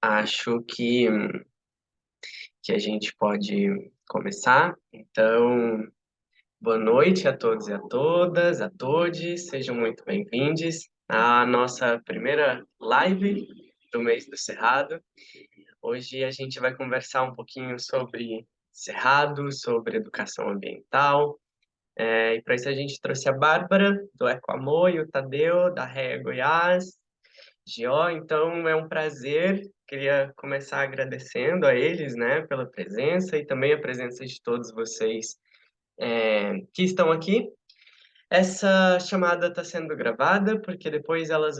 Acho que a gente pode começar. Então, boa noite a todos e a todas, a todes, sejam muito bem-vindos à nossa primeira live do mês do Cerrado. Hoje a gente vai conversar um pouquinho sobre Cerrado, sobre educação ambiental. E para isso a gente trouxe a Bárbara, do Ecoamor, e o Tadeu, da REA Goiás. Gió, então é um prazer. Queria começar agradecendo a eles, né, pela presença e também a presença de todos vocês que estão aqui. Essa chamada está sendo gravada porque depois ela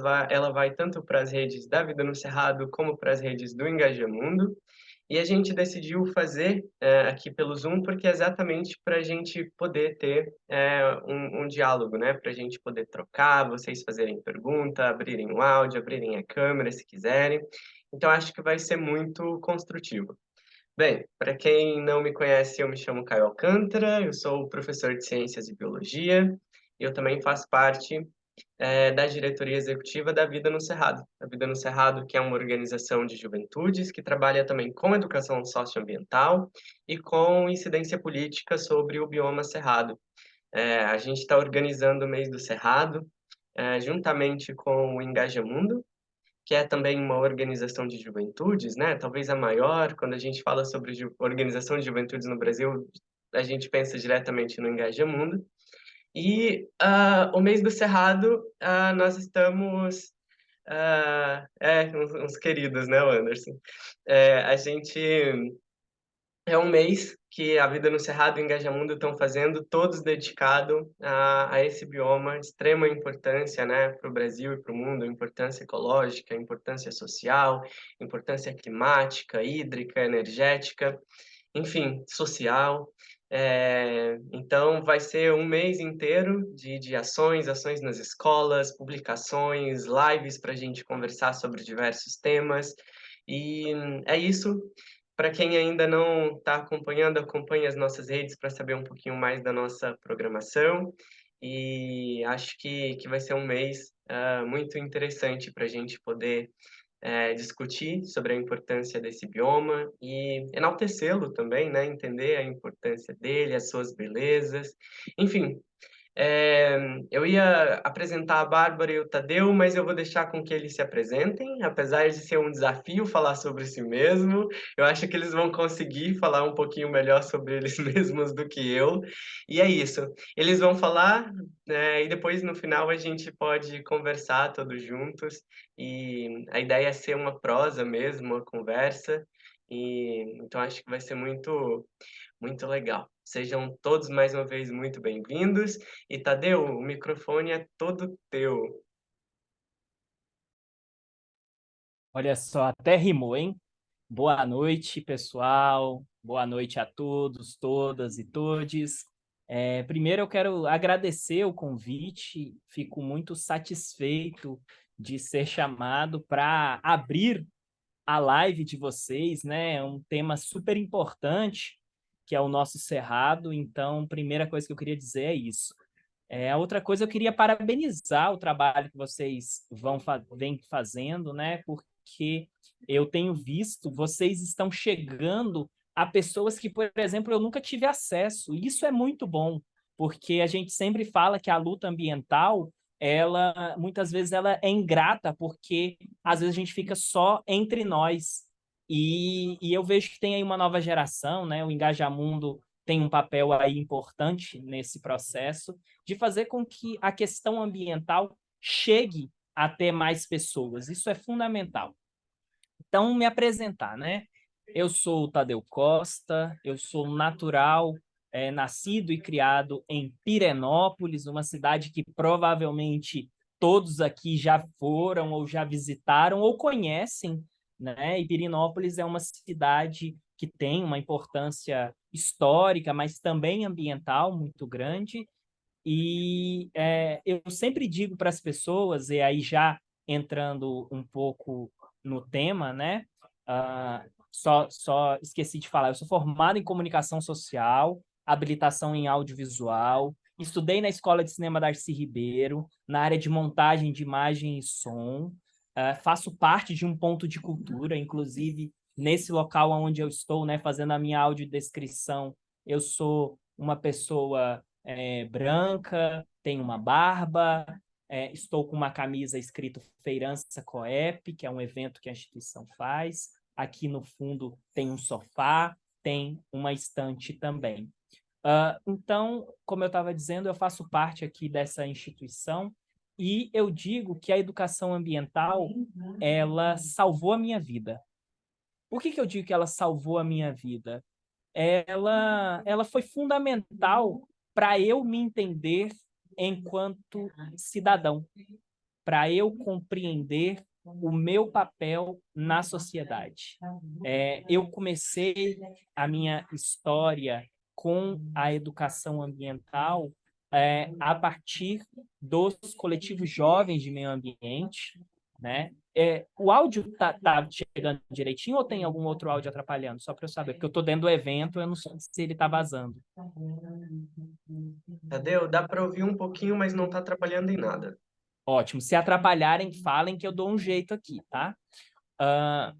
vai tanto para as redes da Vida no Cerrado como para as redes do Engajamundo. E a gente decidiu fazer aqui pelo Zoom porque é exatamente para a gente poder ter um diálogo, né? Para a gente poder trocar, vocês fazerem pergunta, abrirem o áudio, abrirem a câmera se quiserem. Então acho que vai ser muito construtivo. Bem, para quem não me conhece, eu me chamo Caio Alcântara, eu sou professor de Ciências e Biologia, e eu também faço parte da diretoria executiva da Vida no Cerrado. A Vida no Cerrado, que é uma organização de juventudes que trabalha também com educação socioambiental e com incidência política sobre o bioma cerrado. A gente está organizando o mês do Cerrado, juntamente com o Engajamundo, que é também uma organização de juventudes, né? Talvez a maior. Quando a gente fala sobre organização de juventudes no Brasil, a gente pensa diretamente no Engajamundo. E o mês do Cerrado, nós estamos. Uns queridos, né, Anderson? A gente é um mês que a Vida no Cerrado e o Engajamundo estão fazendo, todos dedicados a esse bioma, de extrema importância, né, para o Brasil e para o mundo, importância ecológica, importância social, importância climática, hídrica, energética, enfim, social. Então, vai ser um mês inteiro de ações, ações nas escolas, publicações, lives para a gente conversar sobre diversos temas. E é isso. Para quem ainda não está acompanhando, acompanhe as nossas redes para saber um pouquinho mais da nossa programação. E acho que vai ser um mês muito interessante para a gente poder discutir sobre a importância desse bioma e enaltecê-lo também, né? Entender a importância dele, as suas belezas. Enfim, é, eu ia apresentar a Bárbara e o Tadeu, mas eu vou deixar com que eles se apresentem, apesar de ser um desafio falar sobre si mesmo. Eu acho que eles vão conseguir falar um pouquinho melhor sobre eles mesmos do que eu. E é isso. Eles vão falar, e depois no final a gente pode conversar todos juntos. E a ideia é ser uma prosa mesmo, uma conversa. E então acho que vai ser muito legal. Sejam todos mais uma vez muito bem-vindos. E Tadeu, o microfone é todo teu. Olha só, até rimou, hein? Boa noite, pessoal. Boa noite a todos, todas e todes. Primeiro, eu quero agradecer o convite. Fico muito satisfeito de ser chamado para abrir a live de vocês, né? É um tema super importante, que é o nosso Cerrado. Então, primeira coisa que eu queria dizer é isso. A outra coisa, eu queria parabenizar o trabalho que vocês vêm fazendo, né? Porque eu tenho visto, vocês estão chegando a pessoas que, por exemplo, eu nunca tive acesso. E isso é muito bom, porque a gente sempre fala que a luta ambiental, ela muitas vezes ela é ingrata, porque às vezes a gente fica só entre nós. E eu vejo que tem aí uma nova geração, né? O Engajamundo tem um papel aí importante nesse processo de fazer com que a questão ambiental chegue até mais pessoas. Isso é fundamental. Então, me apresentar, né? Eu sou o Tadeu Costa, eu sou natural, nascido e criado em Pirenópolis, uma cidade que provavelmente todos aqui já foram ou já visitaram ou conhecem, né? E Pirenópolis é uma cidade que tem uma importância histórica, mas também ambiental muito grande. E eu sempre digo para as pessoas, e aí já entrando um pouco no tema, né? Só esqueci de falar, eu sou formado em comunicação social, habilitação em audiovisual, estudei na Escola de Cinema Darcy Ribeiro, na área de montagem de imagem e som, faço parte de um ponto de cultura, inclusive nesse local onde eu estou, né, fazendo a minha audiodescrição, eu sou uma pessoa branca, tenho uma barba, estou com uma camisa escrito Feirança Coep, que é um evento que a instituição faz. Aqui no fundo tem um sofá, tem uma estante também. Então, como eu estava dizendo, eu faço parte aqui dessa instituição e eu digo que a educação ambiental, ela salvou a minha vida. Por que eu digo que ela salvou a minha vida? Ela foi fundamental para eu me entender enquanto cidadão, para eu compreender o meu papel na sociedade. Eu comecei a minha história com a educação ambiental a partir dos coletivos jovens de meio ambiente, né? O áudio tá chegando direitinho ou tem algum outro áudio atrapalhando? Só para eu saber, porque eu estou dentro do evento, eu não sei se ele está vazando. Tadeu, dá para ouvir um pouquinho, mas não está atrapalhando em nada. Ótimo. Se atrapalharem, falem que eu dou um jeito aqui, tá?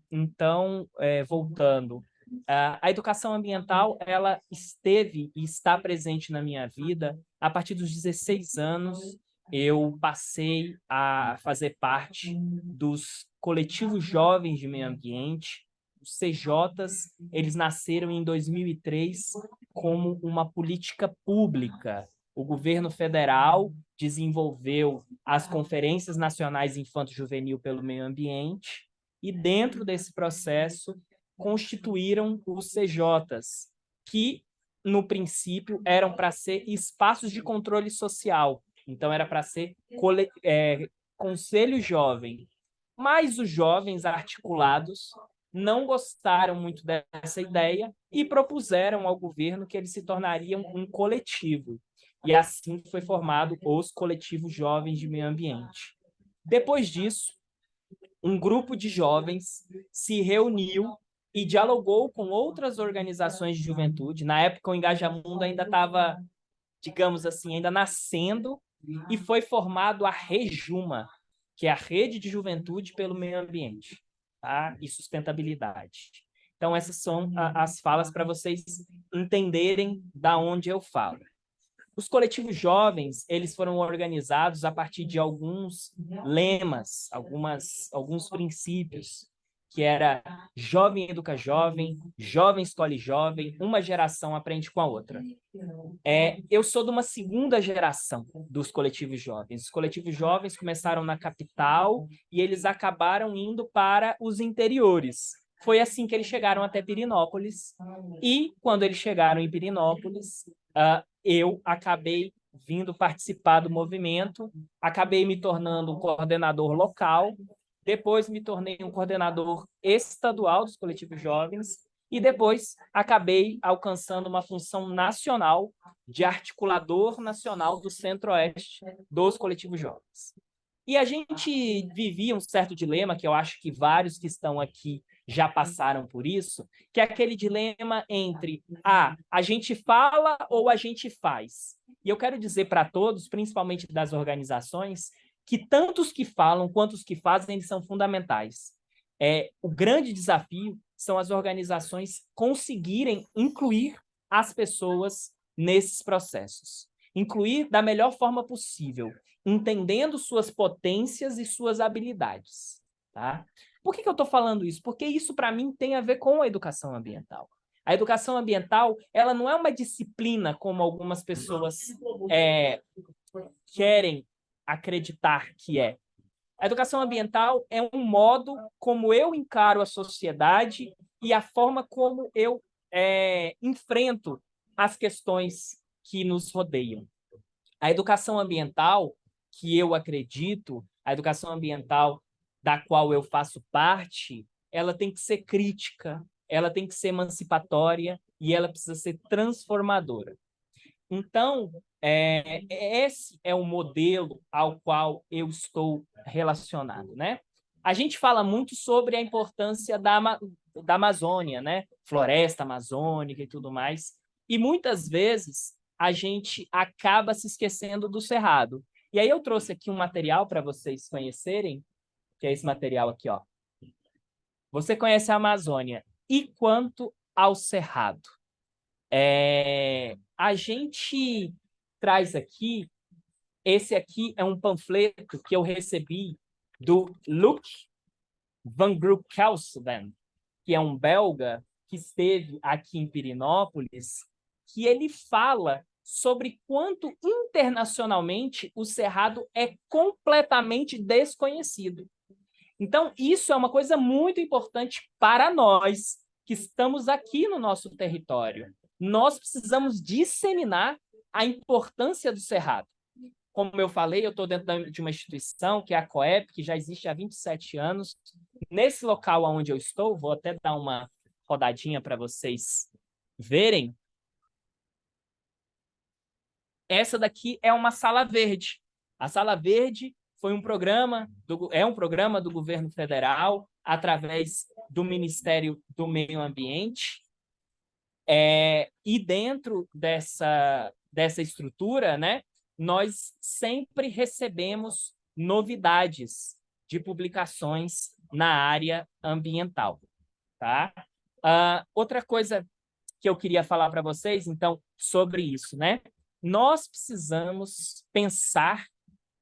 Então, voltando, a educação ambiental, ela esteve e está presente na minha vida a partir dos 16 anos. Eu passei a fazer parte dos coletivos jovens de meio ambiente, os CJs. Eles nasceram em 2003 como uma política pública. O governo federal desenvolveu as Conferências Nacionais Infanto-Juvenil pelo Meio Ambiente, e dentro desse processo constituíram os CJs, que no princípio eram para ser espaços de controle social. Então era para ser conselho jovem. Mas os jovens articulados não gostaram muito dessa ideia e propuseram ao governo que eles se tornariam um coletivo. E assim foi formado os coletivos jovens de meio ambiente. Depois disso, um grupo de jovens se reuniu e dialogou com outras organizações de juventude. Na época, o Engajamundo ainda estava, digamos assim, ainda nascendo, e foi formado a Rejuma, que é a Rede de Juventude pelo Meio Ambiente, tá? E Sustentabilidade. Então, essas são as falas para vocês entenderem da onde eu falo. Os coletivos jovens, eles foram organizados a partir de alguns lemas, alguns princípios, que era jovem educa jovem, jovem escolhe jovem, uma geração aprende com a outra. Eu sou de uma segunda geração dos coletivos jovens. Os coletivos jovens começaram na capital e eles acabaram indo para os interiores. Foi assim que eles chegaram até Pirenópolis. E quando eles chegaram em Pirenópolis, eu acabei vindo participar do movimento, acabei me tornando um coordenador local, depois me tornei um coordenador estadual dos coletivos jovens e depois acabei alcançando uma função nacional de articulador nacional do Centro-Oeste dos coletivos jovens. E a gente vivia um certo dilema, que eu acho que vários que estão aqui já passaram por isso, que é aquele dilema entre a gente fala ou a gente faz. E eu quero dizer para todos, principalmente das organizações, que tanto os que falam quanto os que fazem, eles são fundamentais. O grande desafio são as organizações conseguirem incluir as pessoas nesses processos. Incluir da melhor forma possível, entendendo suas potências e suas habilidades. Tá? Por que eu estou falando isso? Porque isso, para mim, tem a ver com a educação ambiental. A educação ambiental, ela não é uma disciplina como algumas pessoas querem acreditar que é. A educação ambiental é um modo como eu encaro a sociedade e a forma como eu enfrento as questões que nos rodeiam. A educação ambiental que eu acredito, a educação ambiental da qual eu faço parte, ela tem que ser crítica, ela tem que ser emancipatória e ela precisa ser transformadora. Então, esse é o modelo ao qual eu estou relacionado, né? A gente fala muito sobre a importância da Amazônia, né? Floresta amazônica e tudo mais. E muitas vezes a gente acaba se esquecendo do cerrado. E aí eu trouxe aqui um material para vocês conhecerem, que é esse material aqui, ó. Você conhece a Amazônia. E quanto ao Cerrado? A gente traz aqui, esse aqui é um panfleto que eu recebi do Luc van Broeckelsven, que é um belga que esteve aqui em Pirenópolis, que ele fala sobre quanto internacionalmente o Cerrado é completamente desconhecido. Então, isso é uma coisa muito importante para nós que estamos aqui no nosso território. Nós precisamos disseminar a importância do Cerrado. Como eu falei, eu estou dentro de uma instituição, que é a COEP, que já existe há 27 anos. Nesse local onde eu estou, vou até dar uma rodadinha para vocês verem. Essa daqui é uma sala verde. A sala verde foi é um programa do governo federal, através do Ministério do Meio Ambiente. E dentro dessa estrutura, né, nós sempre recebemos novidades de publicações na área ambiental. Tá? Outra coisa que eu queria falar para vocês, então, sobre isso, né? Nós precisamos pensar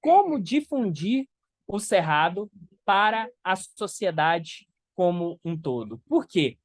como difundir o Cerrado para a sociedade como um todo. Por quê?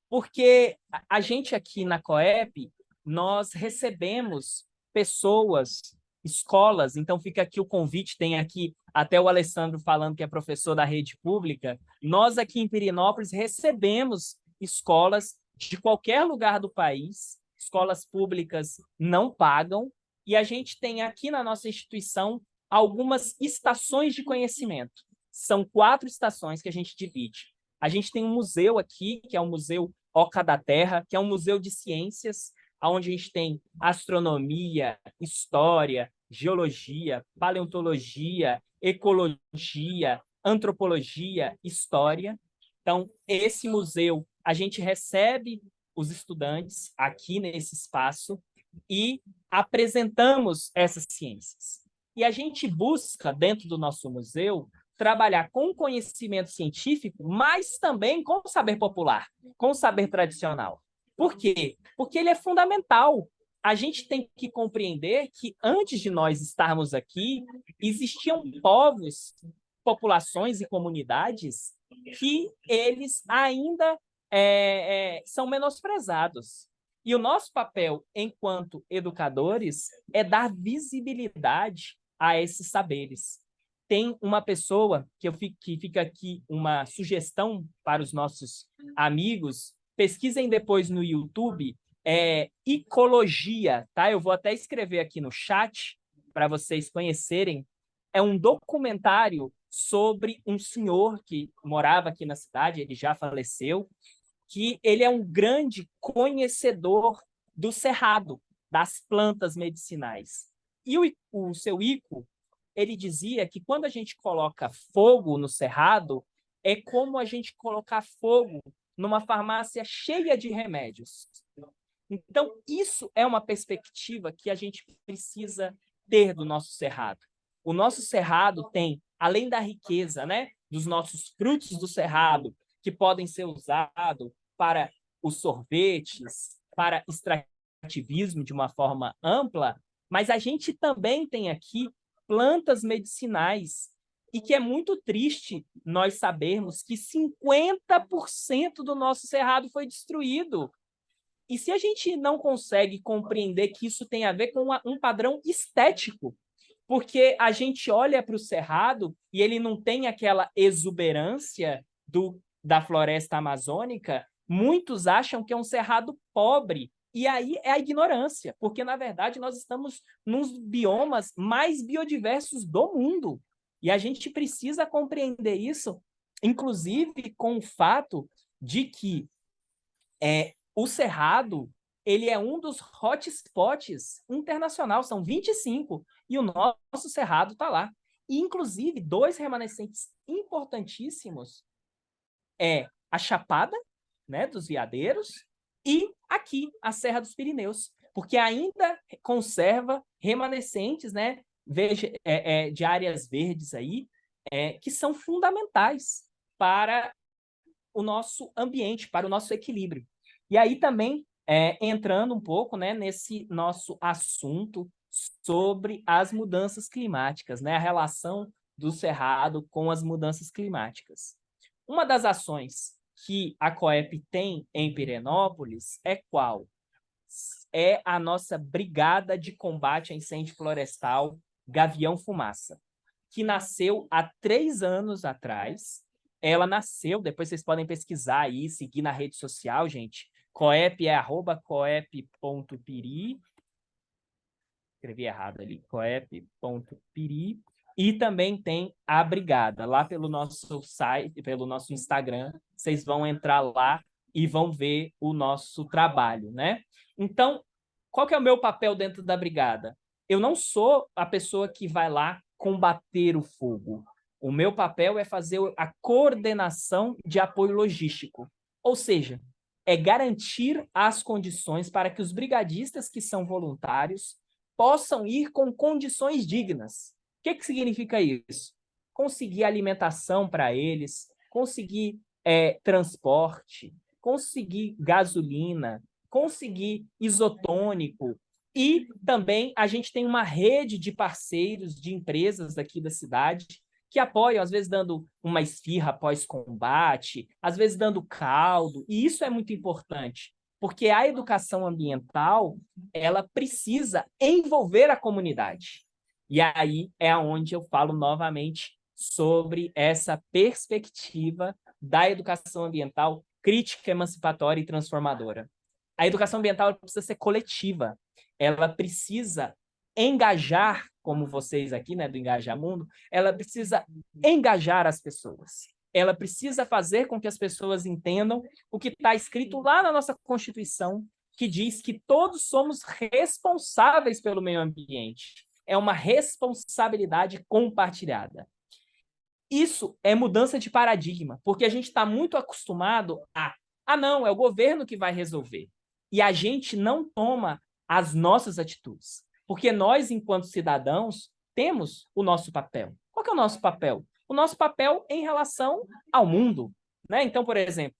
Porque a gente aqui na COEP, nós recebemos pessoas, escolas, então fica aqui o convite, tem aqui até o Alessandro falando que é professor da rede pública. Nós aqui em Pirenópolis recebemos escolas de qualquer lugar do país, escolas públicas não pagam, e a gente tem aqui na nossa instituição algumas estações de conhecimento. São 4 estações que a gente divide. A gente tem um museu aqui, que é o Museu Oca da Terra, que é um museu de ciências, onde a gente tem astronomia, história, geologia, paleontologia, ecologia, antropologia, história. Então, esse museu, a gente recebe os estudantes aqui nesse espaço e apresentamos essas ciências. E a gente busca, dentro do nosso museu, trabalhar com conhecimento científico, mas também com o saber popular, com o saber tradicional. Por quê? Porque ele é fundamental. A gente tem que compreender que antes de nós estarmos aqui, existiam povos, populações e comunidades que eles ainda são menosprezados. E o nosso papel, enquanto educadores, é dar visibilidade a esses saberes. Tem uma pessoa que fica aqui uma sugestão para os nossos amigos. Pesquisem depois no YouTube, Ecologia, tá? Eu vou até escrever aqui no chat para vocês conhecerem. É um documentário sobre um senhor que morava aqui na cidade, ele já faleceu, que ele é um grande conhecedor do cerrado, das plantas medicinais. E o seu Ico, ele dizia que quando a gente coloca fogo no cerrado, é como a gente colocar fogo numa farmácia cheia de remédios. Então, isso é uma perspectiva que a gente precisa ter do nosso cerrado. O nosso cerrado tem, além da riqueza, né, dos nossos frutos do cerrado, que podem ser usados para os sorvetes, para extrativismo de uma forma ampla, mas a gente também tem aqui plantas medicinais, e que é muito triste nós sabermos que 50% do nosso cerrado foi destruído. E se a gente não consegue compreender que isso tem a ver com um padrão estético, porque a gente olha para o cerrado e ele não tem aquela exuberância da floresta amazônica, muitos acham que é um cerrado pobre. E aí é a ignorância, porque, na verdade, nós estamos nos biomas mais biodiversos do mundo. E a gente precisa compreender isso, inclusive com o fato de que o Cerrado ele é um dos hotspots internacional, são 25, e o nosso Cerrado está lá. E, inclusive, 2 remanescentes importantíssimos a Chapada, né, dos Veadeiros, e aqui, a Serra dos Pirineus, porque ainda conserva remanescentes, né, de áreas verdes aí, que são fundamentais para o nosso ambiente, para o nosso equilíbrio. E aí também, entrando um pouco, né, nesse nosso assunto sobre as mudanças climáticas, né, a relação do Cerrado com as mudanças climáticas. Uma das ações que a Coep tem em Pirenópolis é qual? É a nossa Brigada de Combate a Incêndio Florestal Gavião Fumaça, que nasceu há 3 anos atrás. Ela nasceu, depois vocês podem pesquisar aí, seguir na rede social, gente. Coep é @coep.piri. Escrevi errado ali, coep.piri. E também tem a Brigada, lá pelo nosso site, pelo nosso Instagram. Vocês vão entrar lá e vão ver o nosso trabalho, né? Então, qual que é o meu papel dentro da Brigada? Eu não sou a pessoa que vai lá combater o fogo. O meu papel é fazer a coordenação de apoio logístico. Ou seja, é garantir as condições para que os brigadistas que são voluntários possam ir com condições dignas. O que significa isso? Conseguir alimentação para eles, conseguir transporte, conseguir gasolina, conseguir isotônico. E também a gente tem uma rede de parceiros, de empresas daqui da cidade, que apoiam, às vezes dando uma esfirra após combate, às vezes dando caldo, e isso é muito importante, porque a educação ambiental, ela precisa envolver a comunidade. E aí é onde eu falo novamente sobre essa perspectiva da educação ambiental crítica, emancipatória e transformadora. A educação ambiental precisa ser coletiva, ela precisa engajar, como vocês aqui, né, do Engaja Mundo, ela precisa engajar as pessoas. Ela precisa fazer com que as pessoas entendam o que está escrito lá na nossa Constituição, que diz que todos somos responsáveis pelo meio ambiente. É uma responsabilidade compartilhada. Isso é mudança de paradigma, porque a gente está muito acostumado não, é o governo que vai resolver. E a gente não toma as nossas atitudes, porque nós, enquanto cidadãos, temos o nosso papel. Qual que é o nosso papel? O nosso papel em relação ao mundo, né? Então, por exemplo,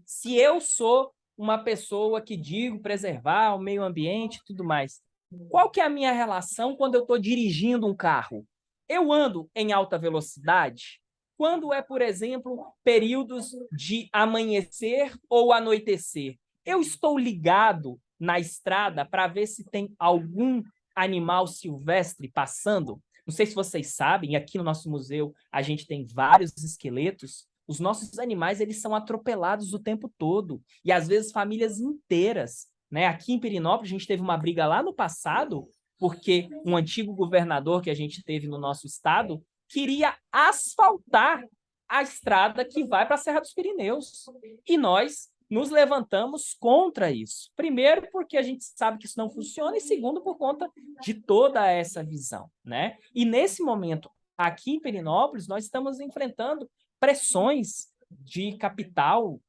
se eu sou uma pessoa que digo preservar o meio ambiente e tudo mais, qual que é a minha relação quando eu estou dirigindo um carro? Eu ando em alta velocidade? Quando é, por exemplo, períodos de amanhecer ou anoitecer, eu estou ligado na estrada para ver se tem algum animal silvestre passando? Não sei se vocês sabem, aqui no nosso museu a gente tem vários esqueletos. Os nossos animais, eles são atropelados o tempo todo, e às vezes famílias inteiras, né? Aqui em Pirenópolis a gente teve uma briga lá no passado, porque um antigo governador que a gente teve no nosso estado queria asfaltar a estrada que vai para a Serra dos Pirineus. E nós nos levantamos contra isso. Primeiro, porque a gente sabe que isso não funciona, e segundo, por conta de toda essa visão, né? E nesse momento, aqui em Pirenópolis, nós estamos enfrentando pressões de capital,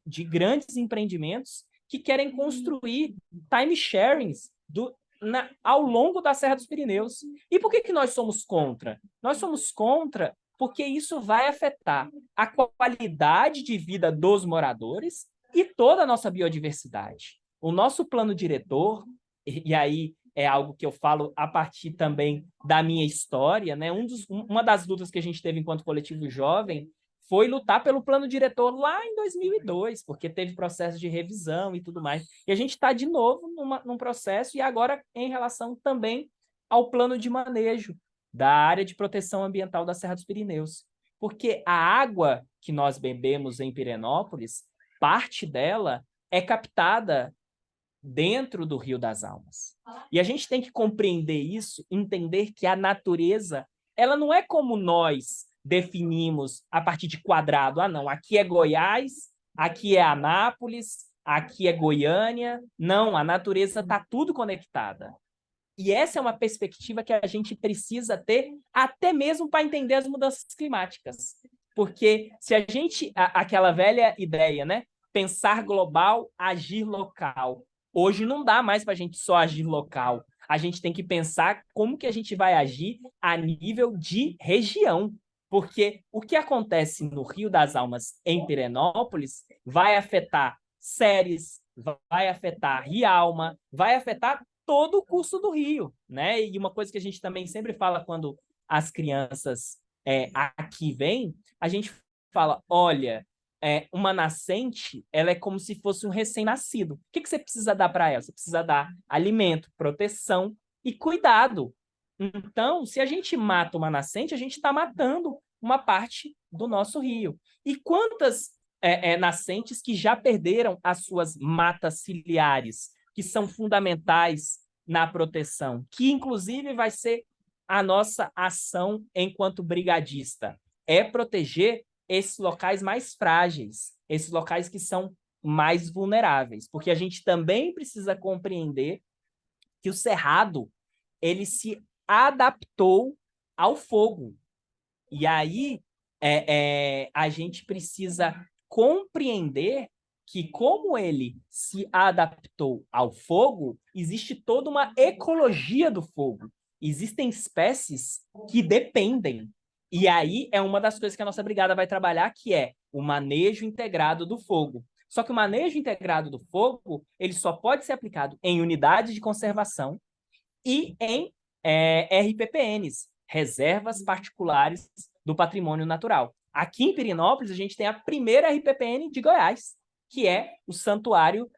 de grandes empreendimentos que querem construir time-sharings ao longo da Serra dos Pirineus. E por que nós somos contra? Nós somos contra porque isso vai afetar a qualidade de vida dos moradores e toda a nossa biodiversidade. O nosso plano diretor, e aí é algo que eu falo a partir também da minha história, né? Uma das lutas que a gente teve enquanto coletivo jovem foi lutar pelo plano diretor lá em 2002, porque teve processo de revisão e tudo mais. E a gente está de novo num processo, e agora em relação também ao plano de manejo da área de proteção ambiental da Serra dos Pirineus. Porque a água que nós bebemos em Pirenópolis, parte dela é captada dentro do Rio das Almas. E a gente tem que compreender isso, entender que a natureza, ela não é como nós definimos a partir de quadrado. Não, aqui é Goiás, aqui é Anápolis, aqui é Goiânia. Não, a natureza está tudo conectada. E essa é uma perspectiva que a gente precisa ter, até mesmo para entender as mudanças climáticas. Porque se a gente, aquela velha ideia, né? Pensar global, agir local. Hoje não dá mais para a gente só agir local. a gente tem que pensar como que a gente vai agir a nível de região. Porque o que acontece no Rio das Almas, em Pirenópolis, vai afetar Ceres, vai afetar Rialma, vai afetar todo o curso do rio, né? E uma coisa que a gente também sempre fala quando as crianças aqui vêm, a gente fala, olha, uma nascente, ela é como se fosse um recém-nascido. O que você precisa dar para ela? Você precisa dar alimento, proteção e cuidado. Então, se a gente mata uma nascente, a gente está matando uma parte do nosso rio. E quantas nascentes que já perderam as suas matas ciliares, que são fundamentais na proteção, que inclusive vai ser a nossa ação enquanto brigadista, é proteger esses locais mais frágeis, esses locais que são mais vulneráveis, porque a gente também precisa compreender que o cerrado ele se adaptou ao fogo. E aí a gente precisa compreender que, como ele se adaptou ao fogo, existe toda uma ecologia do fogo. Existem espécies que dependem. E aí é uma das coisas que a nossa brigada vai trabalhar, que é o manejo integrado do fogo. Só que o manejo integrado do fogo, ele só pode ser aplicado em unidades de conservação e em RPPNs, Reservas Particulares do Patrimônio Natural. Aqui em Pirenópolis, a gente tem a primeira RPPN de Goiás, que é o Santuário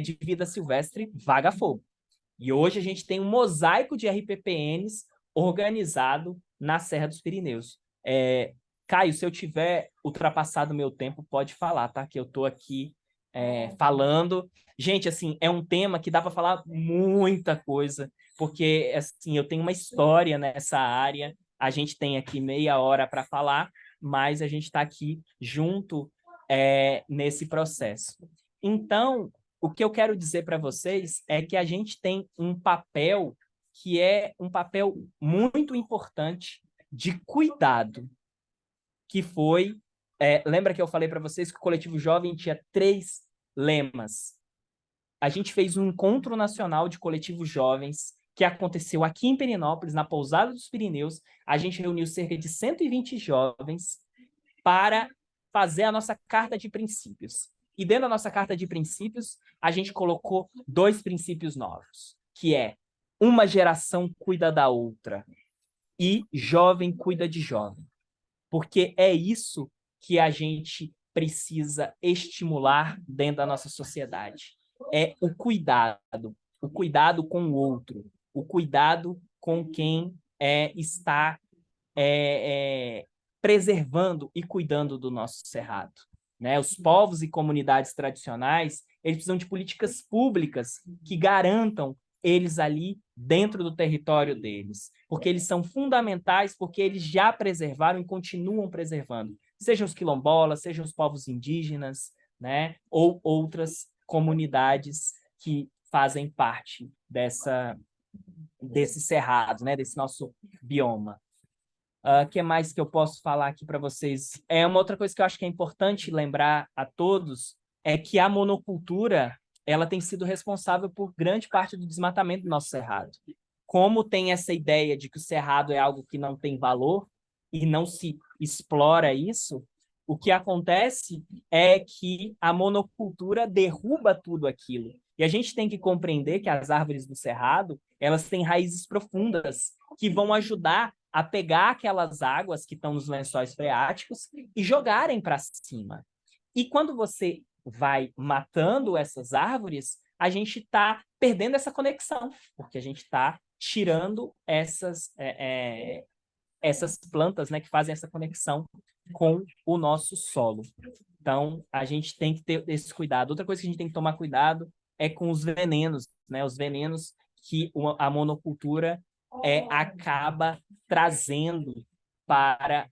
de Vida Silvestre Vaga Fogo. E hoje a gente tem um mosaico de RPPNs organizado na Serra dos Pirineus. Caio, se eu tiver ultrapassado o meu tempo, pode falar, tá? Que eu estou aqui falando. Gente, assim, é um tema que dá para falar muita coisa, porque assim, eu tenho uma história nessa área, a gente tem aqui meia hora para falar, mas a gente está aqui junto nesse processo. Então, o que eu quero dizer para vocês é que a gente tem um papel que é um papel muito importante de cuidado, que foi... lembra que eu falei para vocês que o Coletivo Jovem tinha 3 lemas? A gente fez um encontro nacional de coletivos jovens que aconteceu aqui em Pirenópolis, na Pousada dos Pirineus. A gente reuniu cerca de 120 jovens para fazer a nossa carta de princípios. E dentro da nossa carta de princípios, a gente colocou 2 princípios novos, que é uma geração cuida da outra e jovem cuida de jovem. Porque é isso que a gente precisa estimular dentro da nossa sociedade. É o cuidado com o outro, o cuidado com quem está preservando e cuidando do nosso cerrado. Né? Os povos e comunidades tradicionais, eles precisam de políticas públicas que garantam eles ali dentro do território deles, porque eles são fundamentais, porque eles já preservaram e continuam preservando, sejam os quilombolas, sejam os povos indígenas, né? Ou outras comunidades que fazem parte desse cerrado, né? Desse nosso bioma. Que mais que eu posso falar aqui para vocês? Uma outra coisa que eu acho que é importante lembrar a todos é que a monocultura ela tem sido responsável por grande parte do desmatamento do nosso cerrado. Como tem essa ideia de que o cerrado é algo que não tem valor e não se explora isso, o que acontece é que a monocultura derruba tudo aquilo. E a gente tem que compreender que as árvores do cerrado, elas têm raízes profundas que vão ajudar a pegar aquelas águas que estão nos lençóis freáticos e jogarem para cima. E quando você vai matando essas árvores, a gente está perdendo essa conexão, porque a gente está tirando essas plantas, né, que fazem essa conexão com o nosso solo. Então, a gente tem que ter esse cuidado. Outra coisa que a gente tem que tomar cuidado é com os venenos, né? Os venenos que a monocultura acaba trazendo para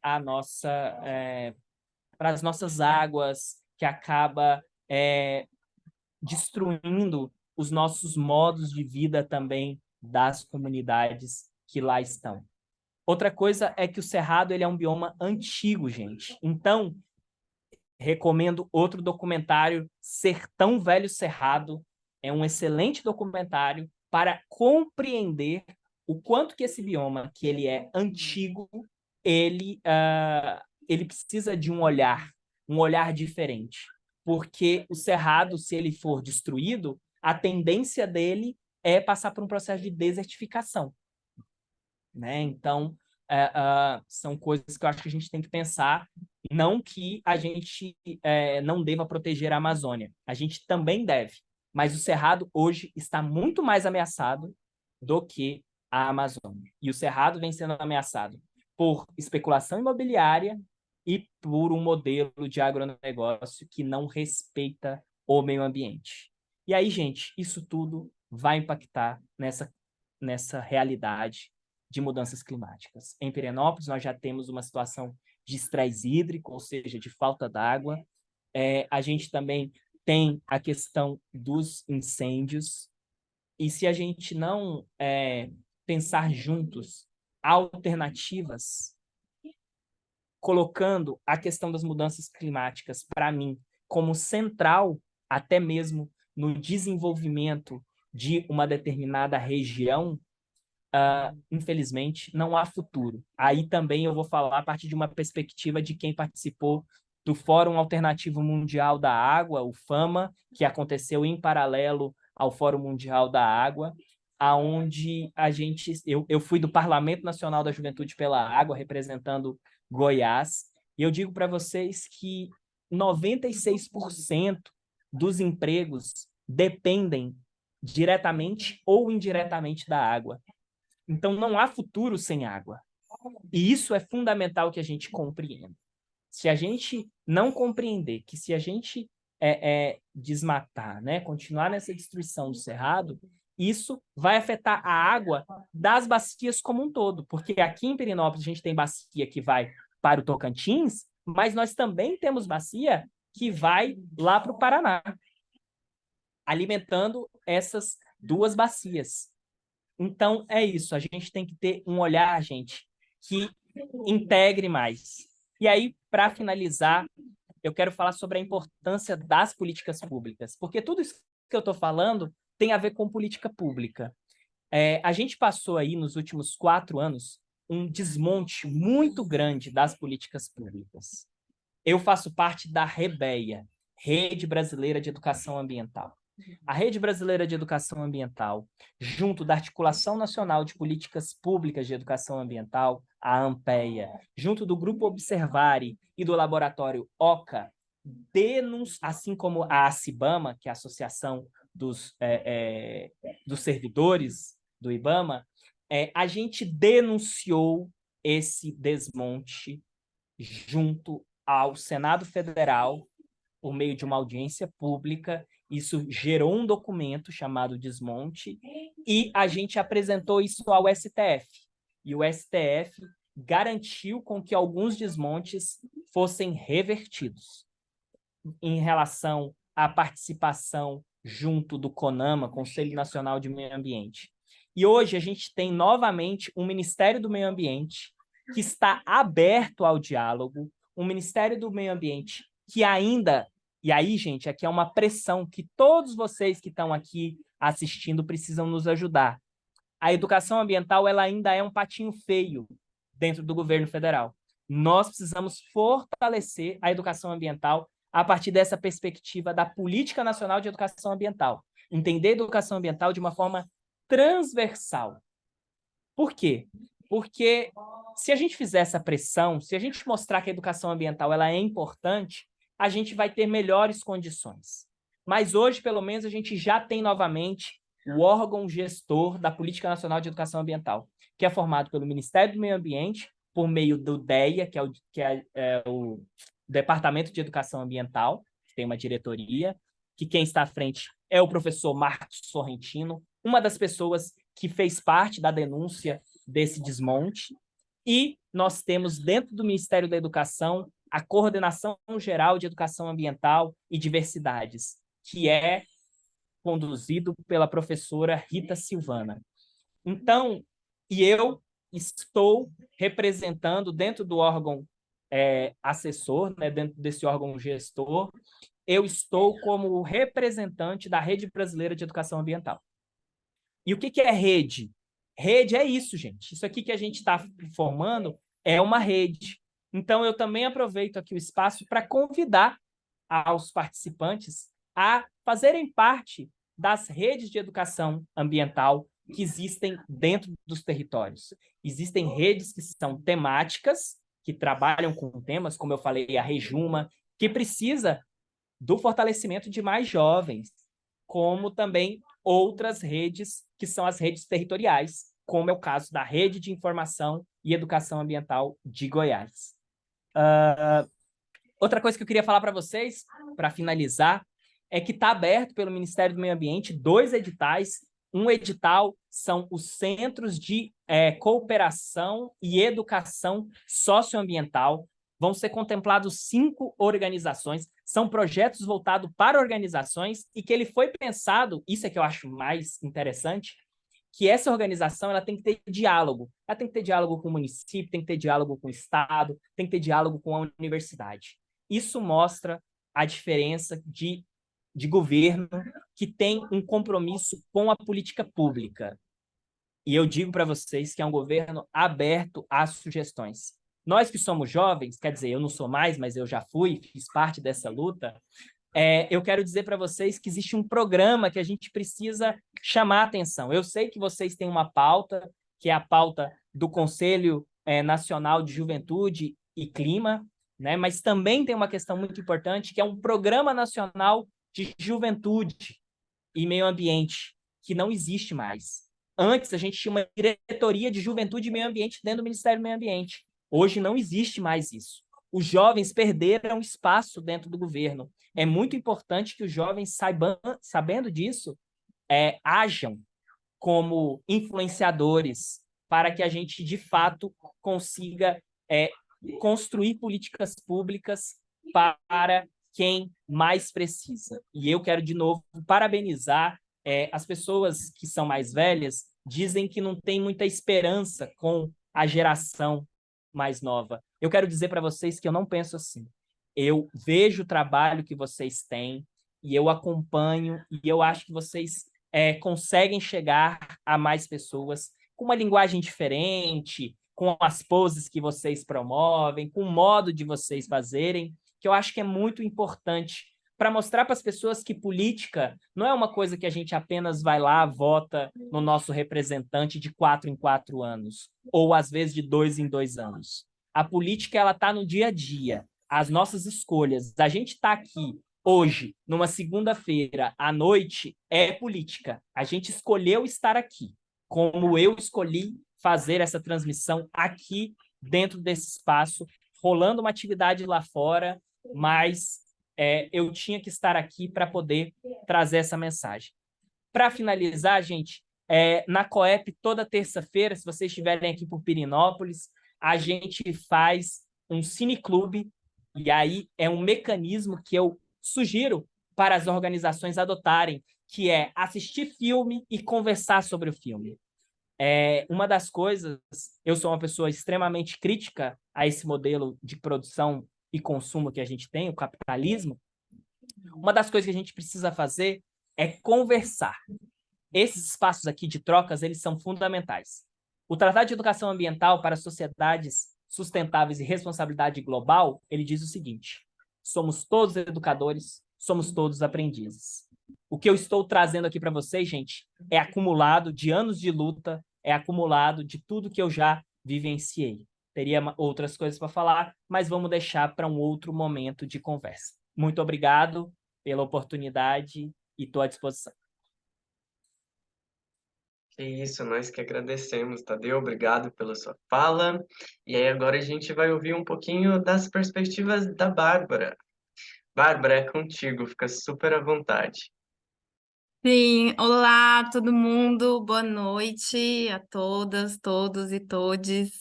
para as nossas águas, que acaba destruindo os nossos modos de vida também das comunidades que lá estão. Outra coisa é que o cerrado ele é um bioma antigo, gente. Então, recomendo outro documentário, Sertão Velho Cerrado. É um excelente documentário para compreender o quanto que esse bioma, que ele é antigo, ele precisa de um olhar diferente. Porque o cerrado, se ele for destruído, a tendência dele é passar por um processo de desertificação, né? Então, são coisas que eu acho que a gente tem que pensar, não que a gente não deva proteger a Amazônia, a gente também deve, mas o Cerrado hoje está muito mais ameaçado do que a Amazônia. E o Cerrado vem sendo ameaçado por especulação imobiliária e por um modelo de agronegócio que não respeita o meio ambiente. E aí, gente, isso tudo vai impactar nessa realidade de mudanças climáticas. Em Pirenópolis, nós já temos uma situação de estresse hídrico, ou seja, de falta d'água. A gente também tem a questão dos incêndios. E se a gente não pensar juntos alternativas, colocando a questão das mudanças climáticas, para mim, como central, até mesmo no desenvolvimento de uma determinada região, infelizmente, não há futuro. Aí também eu vou falar a partir de uma perspectiva de quem participou do Fórum Alternativo Mundial da Água, o FAMA, que aconteceu em paralelo ao Fórum Mundial da Água, aonde eu fui do Parlamento Nacional da Juventude pela Água, representando Goiás, e eu digo para vocês que 96% dos empregos dependem diretamente ou indiretamente da água. Então, não há futuro sem água. E isso é fundamental que a gente compreenda. Se a gente não compreender que se a gente desmatar, né, continuar nessa destruição do cerrado, isso vai afetar a água das bacias como um todo. Porque aqui em Pirenópolis a gente tem bacia que vai para o Tocantins, mas nós também temos bacia que vai lá para o Paraná, alimentando essas duas bacias. Então, é isso. A gente tem que ter um olhar, gente, que integre mais. E aí, para finalizar, eu quero falar sobre a importância das políticas públicas, porque tudo isso que eu estou falando tem a ver com política pública. A gente passou aí, nos últimos 4 anos, um desmonte muito grande das políticas públicas. Eu faço parte da REBEA, Rede Brasileira de Educação Ambiental. A Rede Brasileira de Educação Ambiental, junto da Articulação Nacional de Políticas Públicas de Educação Ambiental, a ANPEA, junto do Grupo Observari e do Laboratório OCA, assim como a ACIBAMA, que é a Associação dos Servidores do IBAMA, a gente denunciou esse desmonte junto ao Senado Federal, por meio de uma audiência pública. Isso gerou um documento chamado Desmonte e a gente apresentou isso ao STF. E o STF garantiu com que alguns desmontes fossem revertidos em relação à participação junto do CONAMA, Conselho Nacional de Meio Ambiente. E hoje a gente tem novamente um Ministério do Meio Ambiente que está aberto ao diálogo, um Ministério do Meio Ambiente que ainda... E aí, gente, aqui é uma pressão que todos vocês que estão aqui assistindo precisam nos ajudar. A educação ambiental ela ainda é um patinho feio dentro do governo federal. Nós precisamos fortalecer a educação ambiental a partir dessa perspectiva da Política Nacional de Educação Ambiental. Entender a educação ambiental de uma forma transversal. Por quê? Porque se a gente fizer essa pressão, se a gente mostrar que a educação ambiental ela é importante, a gente vai ter melhores condições. Mas hoje, pelo menos, a gente já tem novamente o órgão gestor da Política Nacional de Educação Ambiental, que é formado pelo Ministério do Meio Ambiente, por meio do DEA, que é o Departamento de Educação Ambiental, que tem uma diretoria, que quem está à frente é o professor Marcos Sorrentino, uma das pessoas que fez parte da denúncia desse desmonte, e nós temos dentro do Ministério da Educação a Coordenação Geral de Educação Ambiental e Diversidades, que é conduzido pela professora Rita Silvana. Então, e eu estou representando dentro do órgão assessor, né, dentro desse órgão gestor, eu estou como representante da Rede Brasileira de Educação Ambiental. E o que que é rede? Rede é isso, gente. Isso aqui que a gente está formando é uma rede. Então, eu também aproveito aqui o espaço para convidar aos participantes a fazerem parte das redes de educação ambiental que existem dentro dos territórios. Existem redes que são temáticas, que trabalham com temas, como eu falei, a Rejuma, que precisa do fortalecimento de mais jovens, como também outras redes, que são as redes territoriais, como é o caso da Rede de Informação e Educação Ambiental de Goiás. Outra coisa que eu queria falar para vocês, para finalizar, é que está aberto pelo Ministério do Meio Ambiente 2 editais. Um edital são os Centros de Cooperação e Educação Socioambiental. Vão ser contemplados 5 organizações. São projetos voltados para organizações e que ele foi pensado, isso é que eu acho mais interessante, que essa organização ela tem que ter diálogo. Ela tem que ter diálogo com o município, tem que ter diálogo com o Estado, tem que ter diálogo com a universidade. Isso mostra a diferença de governo que tem um compromisso com a política pública. E eu digo para vocês que é um governo aberto às sugestões. Nós que somos jovens, quer dizer, eu não sou mais, mas eu já fui, fiz parte dessa luta, eu quero dizer para vocês que existe um programa que a gente precisa chamar a atenção. Eu sei que vocês têm uma pauta, que é a pauta do Conselho Nacional de Juventude e Clima, né? Mas também tem uma questão muito importante, que é um Programa Nacional de Juventude e Meio Ambiente, que não existe mais. Antes, a gente tinha uma diretoria de juventude e meio ambiente dentro do Ministério do Meio Ambiente. Hoje não existe mais isso. Os jovens perderam espaço dentro do governo. É muito importante que os jovens sabendo disso, ajam como influenciadores para que a gente, de fato, consiga construir políticas públicas para quem mais precisa. E eu quero, de novo, parabenizar as pessoas que são mais velhas, dizem que não tem muita esperança com a geração mais nova. Eu quero dizer para vocês que eu não penso assim. Eu vejo o trabalho que vocês têm e eu acompanho e eu acho que vocês conseguem chegar a mais pessoas com uma linguagem diferente, com as poses que vocês promovem, com o modo de vocês fazerem, que eu acho que é muito importante para mostrar para as pessoas que política não é uma coisa que a gente apenas vai lá, vota no nosso representante de 4 em 4 anos, ou às vezes de 2 em 2 anos. A política ela está no dia a dia, as nossas escolhas. A gente está aqui hoje, numa segunda-feira, à noite, é política. A gente escolheu estar aqui, como eu escolhi fazer essa transmissão aqui dentro desse espaço, rolando uma atividade lá fora, mas eu tinha que estar aqui para poder trazer essa mensagem. Para finalizar, gente, na Coep, toda terça-feira, se vocês estiverem aqui por Pirinópolis, a gente faz um cineclube, e aí é um mecanismo que eu sugiro para as organizações adotarem, que é assistir filme e conversar sobre o filme. Uma das coisas, eu sou uma pessoa extremamente crítica a esse modelo de produção e consumo que a gente tem, o capitalismo. Uma das coisas que a gente precisa fazer é conversar. Esses espaços aqui de trocas, eles são fundamentais. O Tratado de Educação Ambiental para Sociedades Sustentáveis e Responsabilidade Global, ele diz o seguinte: somos todos educadores, somos todos aprendizes. O que eu estou trazendo aqui para vocês, gente, é acumulado de anos de luta, é acumulado de tudo que eu já vivenciei. Teria outras coisas para falar, mas vamos deixar para um outro momento de conversa. Muito obrigado pela oportunidade e estou à disposição. Que isso, nós que agradecemos, Tadeu. Obrigado pela sua fala. E aí agora a gente vai ouvir um pouquinho das perspectivas da Bárbara. Bárbara, é contigo, fica super à vontade. Sim, olá todo mundo, boa noite a todas, todos e todes.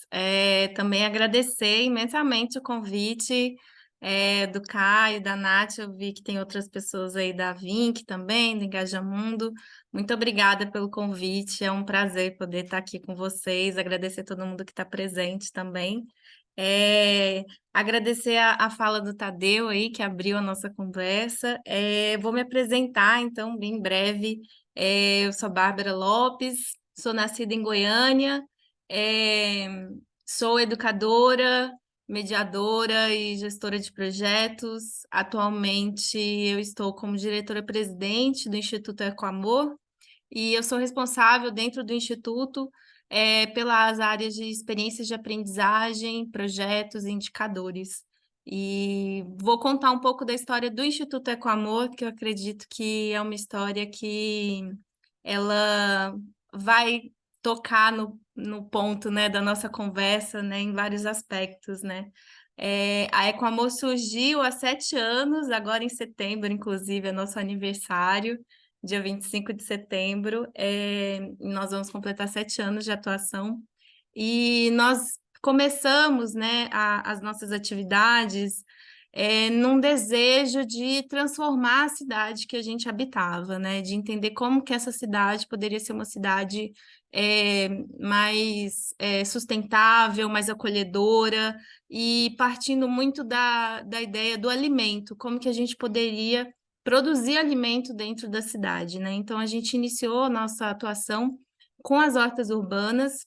Também agradecer imensamente o convite do Caio, da Nath, eu vi que tem outras pessoas aí da Vink também, do Engajamundo. Muito obrigada pelo convite, é um prazer poder estar aqui com vocês, agradecer a todo mundo que está presente também. Agradecer a fala do Tadeu aí, que abriu a nossa conversa. Vou me apresentar, então, bem breve. Eu sou Bárbara Lopes, sou nascida em Goiânia, é, sou educadora, mediadora e gestora de projetos. Atualmente, eu estou como diretora-presidente do Instituto Ecoamor e eu sou responsável dentro do Instituto pelas áreas de experiências de aprendizagem, projetos e indicadores. E vou contar um pouco da história do Instituto Ecoamor, que eu acredito que é uma história que ela vai tocar no ponto, né, da nossa conversa, né, em vários aspectos, né? A Ecoamor surgiu há 7 anos, agora em setembro, inclusive, é nosso aniversário, dia 25 de setembro, nós vamos completar 7 anos de atuação, e nós começamos, né, as nossas atividades num desejo de transformar a cidade que a gente habitava, né? De entender como que essa cidade poderia ser uma cidade mais sustentável, mais acolhedora, e partindo muito da ideia do alimento, como que a gente poderia produzir alimento dentro da cidade, né? Então, a gente iniciou nossa atuação com as hortas urbanas.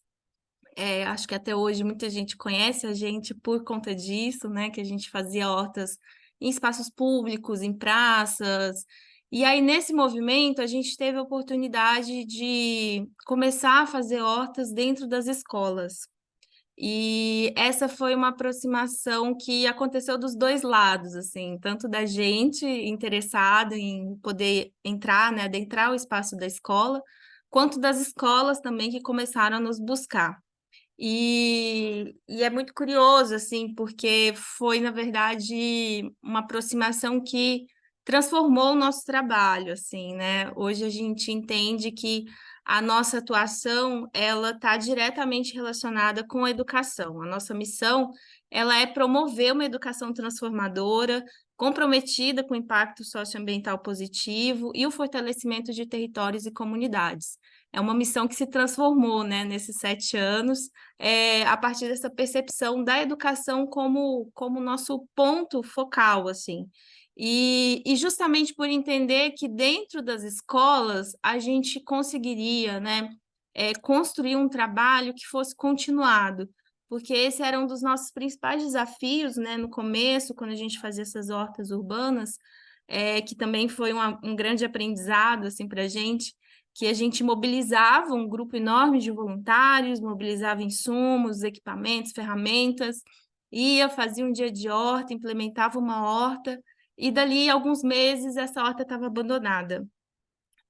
Acho que até hoje muita gente conhece a gente por conta disso, né? Que a gente fazia hortas em espaços públicos, em praças. E aí, nesse movimento, a gente teve a oportunidade de começar a fazer hortas dentro das escolas. E essa foi uma aproximação que aconteceu dos dois lados, assim, tanto da gente interessado em poder entrar, né, adentrar o espaço da escola, quanto das escolas também que começaram a nos buscar. E é muito curioso, assim, porque foi, na verdade, uma aproximação que transformou o nosso trabalho, assim, né? Hoje a gente entende que a nossa atuação, ela está diretamente relacionada com a educação. A nossa missão, ela é promover uma educação transformadora, comprometida com o impacto socioambiental positivo e o fortalecimento de territórios e comunidades. É uma missão que se transformou, né, nesses 7 anos, a partir dessa percepção da educação como nosso ponto focal, assim. E justamente por entender que dentro das escolas a gente conseguiria, né, construir um trabalho que fosse continuado, porque esse era um dos nossos principais desafios, né, no começo, quando a gente fazia essas hortas urbanas, que também foi um grande aprendizado, assim, para a gente, que a gente mobilizava um grupo enorme de voluntários, mobilizava insumos, equipamentos, ferramentas, ia, fazia um dia de horta, implementava uma horta, e dali alguns meses essa horta estava abandonada.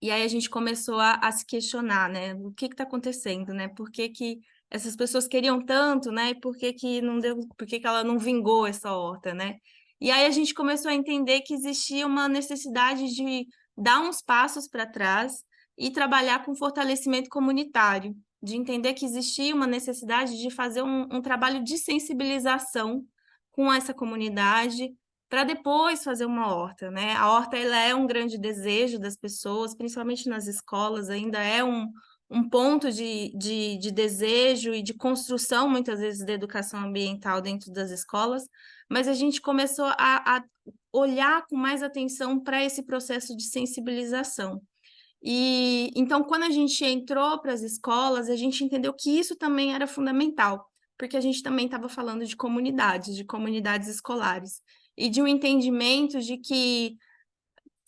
E aí a gente começou a se questionar, né? O que está acontecendo, né? Por que que essas pessoas queriam tanto, né? E por que que não deu, por que que ela não vingou essa horta, né? E aí a gente começou a entender que existia uma necessidade de dar uns passos para trás e trabalhar com fortalecimento comunitário, de entender que existia uma necessidade de fazer um trabalho de sensibilização com essa comunidade, para depois fazer uma horta, né? A horta, ela é um grande desejo das pessoas, principalmente nas escolas, ainda é um ponto de desejo e de construção, muitas vezes, da educação ambiental dentro das escolas, mas a gente começou a olhar com mais atenção para esse processo de sensibilização. E então, quando a gente entrou para as escolas, a gente entendeu que isso também era fundamental, porque a gente também estava falando de comunidades escolares, e de um entendimento de que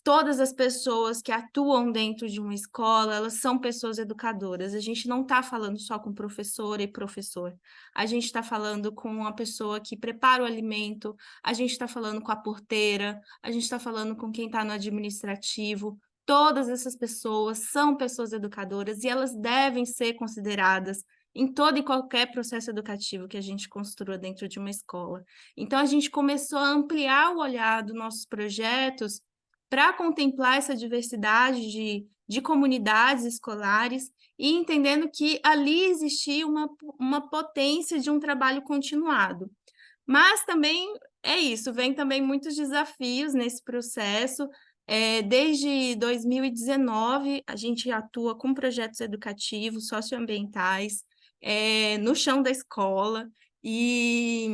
todas as pessoas que atuam dentro de uma escola, elas são pessoas educadoras. A gente não está falando só com professora e professor. A gente está falando com a pessoa que prepara o alimento, a gente está falando com a porteira, a gente está falando com quem está no administrativo. Todas essas pessoas são pessoas educadoras e elas devem ser consideradas em todo e qualquer processo educativo que a gente construa dentro de uma escola. Então, a gente começou a ampliar o olhar dos nossos projetos para contemplar essa diversidade de comunidades escolares e entendendo que ali existia uma potência de um trabalho continuado. Mas também é isso, vem também muitos desafios nesse processo. Desde 2019, a gente atua com projetos educativos, socioambientais, no chão da escola, e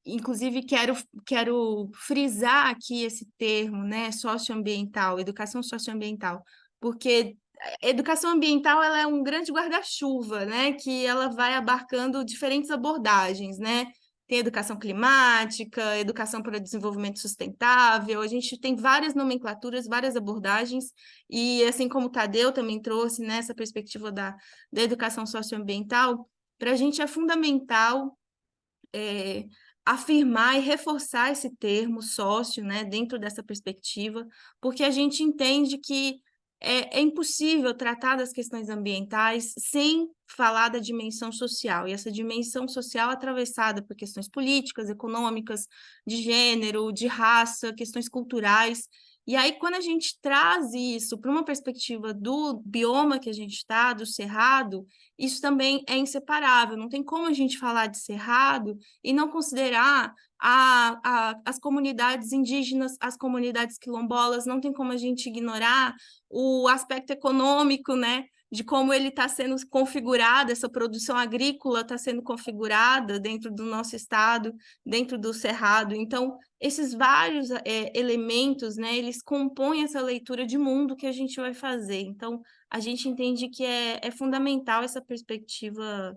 inclusive quero frisar aqui esse termo, né, socioambiental, educação socioambiental, porque a educação ambiental ela é um grande guarda-chuva, né? Que ela vai abarcando diferentes abordagens, né? Tem educação climática, educação para o desenvolvimento sustentável, a gente tem várias nomenclaturas, várias abordagens, e assim como o Tadeu também trouxe nessa perspectiva da educação socioambiental, para a gente é fundamental afirmar e reforçar esse termo sócio, né, dentro dessa perspectiva, porque a gente entende que é impossível tratar das questões ambientais sem falar da dimensão social, e essa dimensão social atravessada por questões políticas, econômicas, de gênero, de raça, questões culturais. E aí, quando a gente traz isso para uma perspectiva do bioma que a gente está, do Cerrado, isso também é inseparável. Não tem como a gente falar de Cerrado e não considerar as comunidades indígenas, as comunidades quilombolas, não tem como a gente ignorar o aspecto econômico, né, de como ele está sendo configurado, essa produção agrícola está sendo configurada dentro do nosso estado, dentro do Cerrado. Então, esses vários elementos, né, eles compõem essa leitura de mundo que a gente vai fazer. Então, a gente entende que é fundamental essa perspectiva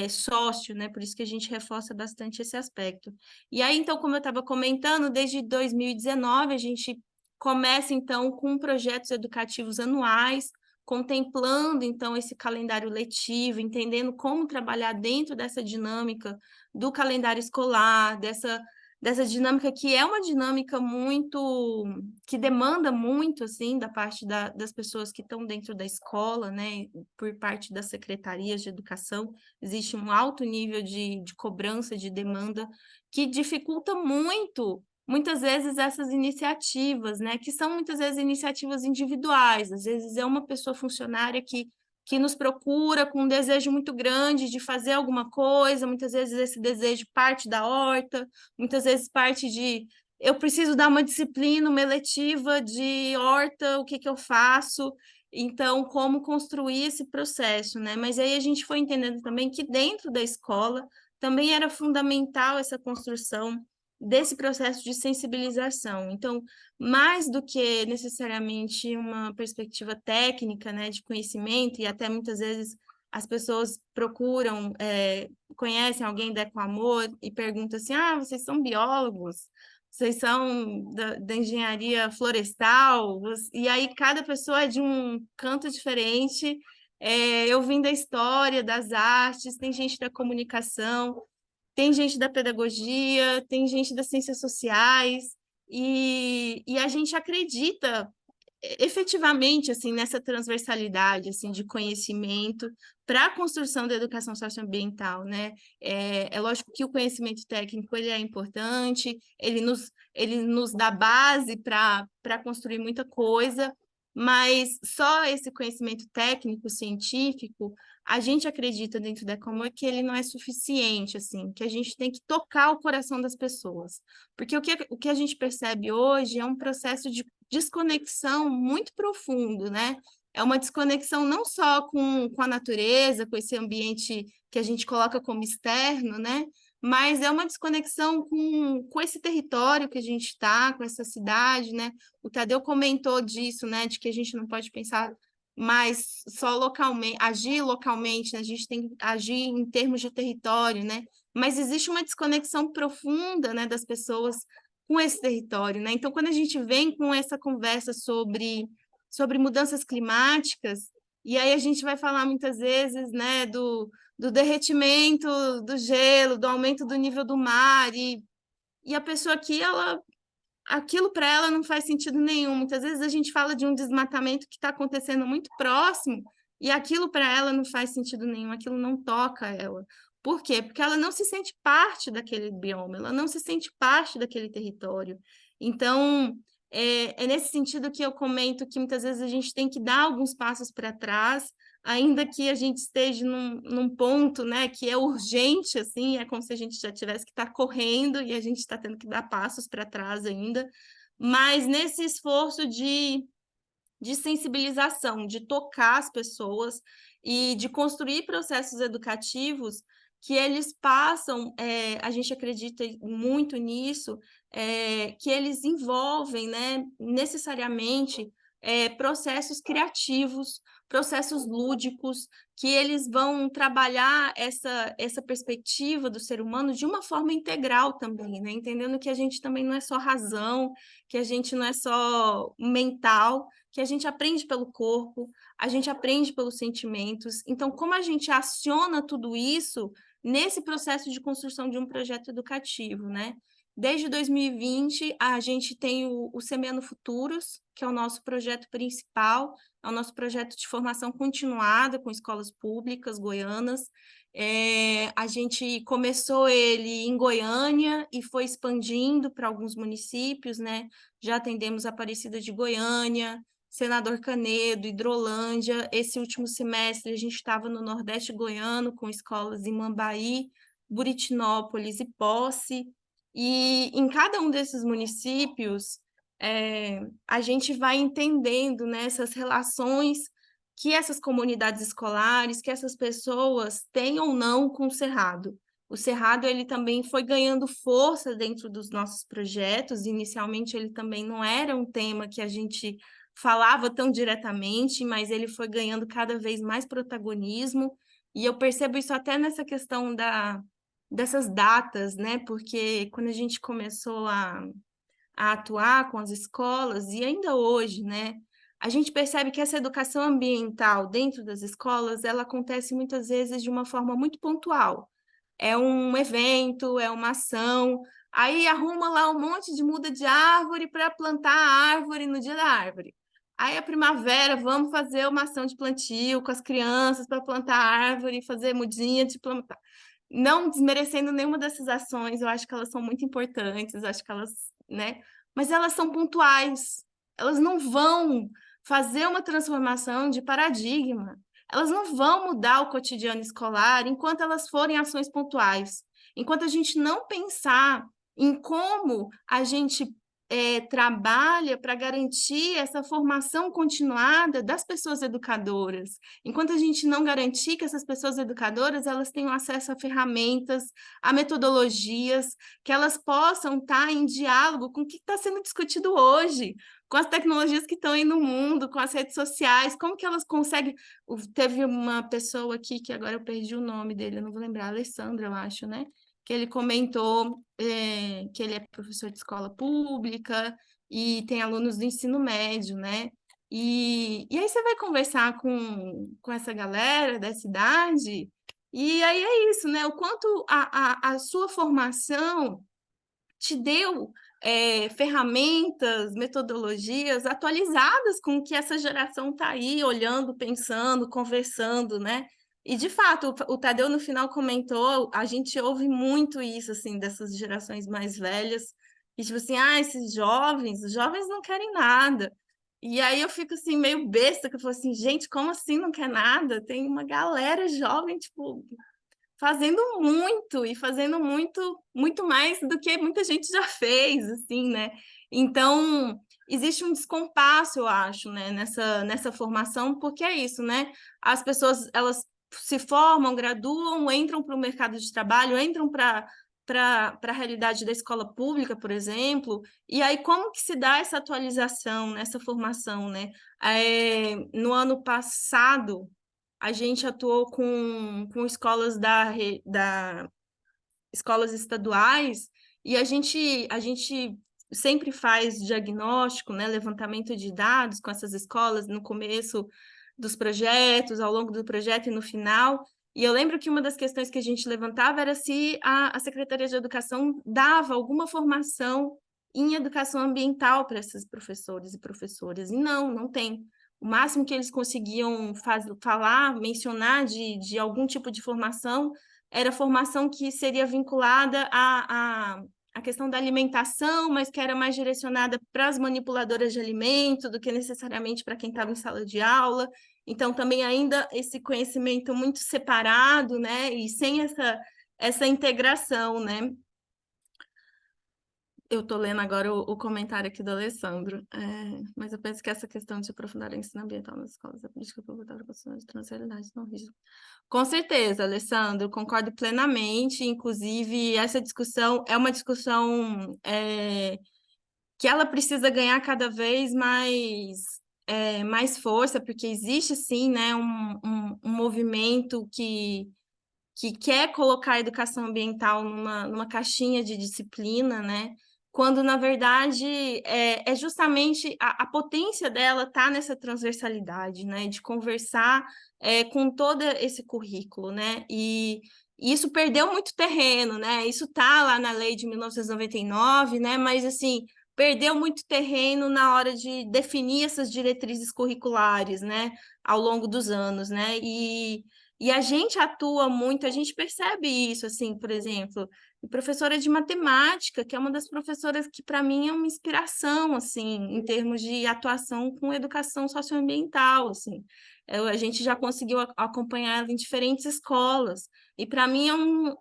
sócio, né? Por isso que a gente reforça bastante esse aspecto. E aí, então, como eu estava comentando, desde 2019 a gente começa, então, com projetos educativos anuais, contemplando, então, esse calendário letivo, entendendo como trabalhar dentro dessa dinâmica do calendário escolar, dessa dinâmica que é uma dinâmica muito, que demanda muito, assim, da parte das pessoas que estão dentro da escola, né, por parte das secretarias de educação, existe um alto nível de cobrança, de demanda, que dificulta muito, muitas vezes, essas iniciativas, né, que são muitas vezes iniciativas individuais, às vezes é uma pessoa funcionária que nos procura com um desejo muito grande de fazer alguma coisa, muitas vezes esse desejo parte da horta, muitas vezes parte de eu preciso dar uma disciplina, uma eletiva de horta, o que eu faço? Então, como construir esse processo, né? Mas aí a gente foi entendendo também que dentro da escola também era fundamental essa construção desse processo de sensibilização. Então, mais do que necessariamente uma perspectiva técnica, né, de conhecimento, e até muitas vezes as pessoas procuram, conhecem alguém da Ecoamor e perguntam assim, vocês são biólogos? Vocês são da engenharia florestal? E aí cada pessoa é de um canto diferente. Eu vim da história, das artes, tem gente da comunicação, tem gente da pedagogia, tem gente das ciências sociais, e a gente acredita efetivamente assim nessa transversalidade assim de conhecimento para a construção da educação socioambiental, né? É lógico que o conhecimento técnico ele é importante, ele nos dá base para construir muita coisa, mas só esse conhecimento técnico científico a gente acredita dentro da Ecomor que ele não é suficiente, assim, que a gente tem que tocar o coração das pessoas, porque o que a gente percebe hoje é um processo de desconexão muito profundo, né? É uma desconexão não só com a natureza, com esse ambiente que a gente coloca como externo, né? Mas é uma desconexão com esse território que a gente está, com essa cidade, né? O Tadeu comentou disso, né? De que a gente não pode pensar mais só localmente, agir localmente, né? A gente tem que agir em termos de território, né? Mas existe uma desconexão profunda, né, das pessoas com esse território, né? Então, quando a gente vem com essa conversa sobre mudanças climáticas, e aí a gente vai falar muitas vezes, né, do derretimento do gelo, do aumento do nível do mar, e a pessoa aqui, aquilo para ela não faz sentido nenhum. Muitas vezes a gente fala de um desmatamento que está acontecendo muito próximo, e aquilo para ela não faz sentido nenhum, aquilo não toca ela. Por quê? Porque ela não se sente parte daquele bioma, ela não se sente parte daquele território. Então, é nesse sentido que eu comento que muitas vezes a gente tem que dar alguns passos para trás, ainda que a gente esteja num ponto, né, que é urgente, assim, é como se a gente já tivesse que estar correndo e a gente está tendo que dar passos para trás ainda, mas nesse esforço de sensibilização, de tocar as pessoas e de construir processos educativos que eles passam, a gente acredita muito nisso, que eles envolvem, né, necessariamente processos criativos, processos lúdicos, que eles vão trabalhar essa perspectiva do ser humano de uma forma integral também, né? Entendendo que a gente também não é só razão, que a gente não é só mental, que a gente aprende pelo corpo, a gente aprende pelos sentimentos. Então, como a gente aciona tudo isso nesse processo de construção de um projeto educativo, né? Desde 2020, a gente tem o Semeando Futuros, que é o nosso projeto principal, é o nosso projeto de formação continuada com escolas públicas goianas. A gente começou ele em Goiânia e foi expandindo para alguns municípios, né? Já atendemos Aparecida de Goiânia, Senador Canedo, Hidrolândia. Esse último semestre a gente estava no Nordeste goiano, com escolas em Mambaí, Buritinópolis e Posse. E em cada um desses municípios, a gente vai entendendo, né, essas relações que essas comunidades escolares, que essas pessoas têm ou não com o Cerrado. O Cerrado, ele também foi ganhando força dentro dos nossos projetos. Inicialmente, ele também não era um tema que a gente falava tão diretamente, mas ele foi ganhando cada vez mais protagonismo. E eu percebo isso até nessa questão dessas datas, né? Porque quando a gente começou a atuar com as escolas, e ainda hoje, né? A gente percebe que essa educação ambiental dentro das escolas, ela acontece muitas vezes de uma forma muito pontual. É um evento, é uma ação, aí arruma lá um monte de muda de árvore para plantar a árvore no dia da árvore. Aí a primavera, vamos fazer uma ação de plantio com as crianças para plantar a árvore, fazer mudinha de plantar. Não desmerecendo nenhuma dessas ações, eu acho que elas são muito importantes, acho que elas, né? Mas elas são pontuais, elas não vão fazer uma transformação de paradigma, elas não vão mudar o cotidiano escolar enquanto elas forem ações pontuais, enquanto a gente não pensar em como a gente trabalha para garantir essa formação continuada das pessoas educadoras. Enquanto a gente não garantir que essas pessoas educadoras elas tenham acesso a ferramentas, a metodologias, que elas possam estar em diálogo com o que está sendo discutido hoje, com as tecnologias que estão aí no mundo, com as redes sociais, como que elas conseguem... Teve uma pessoa aqui, que agora eu perdi o nome dele, eu não vou lembrar, Alessandra, eu acho, né? Que ele comentou que ele é professor de escola pública e tem alunos do ensino médio, né? E aí você vai conversar com essa galera dessa idade, e aí é isso, né? O quanto a sua formação te deu ferramentas, metodologias atualizadas com o que essa geração está aí olhando, pensando, conversando, né? E, de fato, o Tadeu, no final, comentou, a gente ouve muito isso, assim, dessas gerações mais velhas, e, tipo assim, esses jovens, os jovens não querem nada. E aí eu fico, assim, meio besta, que eu falo assim, gente, como assim não quer nada? Tem uma galera jovem, tipo, fazendo muito e fazendo muito, muito mais do que muita gente já fez, assim, né? Então, existe um descompasso, eu acho, né, nessa formação, porque é isso, né? As pessoas, elas se formam, graduam, entram para o mercado de trabalho, entram para a realidade da escola pública, por exemplo, e aí como que se dá essa atualização, nessa formação, né? No ano passado, a gente atuou com escolas escolas estaduais e a gente sempre faz diagnóstico, né, levantamento de dados com essas escolas no começo dos projetos, ao longo do projeto e no final. E eu lembro que uma das questões que a gente levantava era se a Secretaria de Educação dava alguma formação em educação ambiental para esses professores e professoras. E não tem. O máximo que eles conseguiam falar, mencionar de algum tipo de formação era formação que seria vinculada à questão da alimentação, mas que era mais direcionada para as manipuladoras de alimento do que necessariamente para quem estava em sala de aula. Então, também ainda esse conhecimento muito separado, né? E sem essa integração, né? Eu estou lendo agora o comentário aqui do Alessandro, mas eu penso que essa questão de aprofundar o ensino ambiental nas escolas, a política pública da construção de transversalidade não rígida. Com certeza, Alessandro, concordo plenamente, inclusive essa discussão é uma discussão que ela precisa ganhar cada vez mais mais força, porque existe, sim, né, um movimento que quer colocar a educação ambiental numa caixinha de disciplina, né? Quando, na verdade, é justamente a potência dela está nessa transversalidade, né? De conversar com todo esse currículo, né? E isso perdeu muito terreno, né? Isso está lá na lei de 1999, né? Mas, assim, perdeu muito terreno na hora de definir essas diretrizes curriculares, né? Ao longo dos anos, né? E a gente atua muito, a gente percebe isso, assim, por exemplo, professora de matemática, que é uma das professoras que, para mim, é uma inspiração, assim, em termos de atuação com educação socioambiental, assim. A gente já conseguiu acompanhar ela em diferentes escolas, e para mim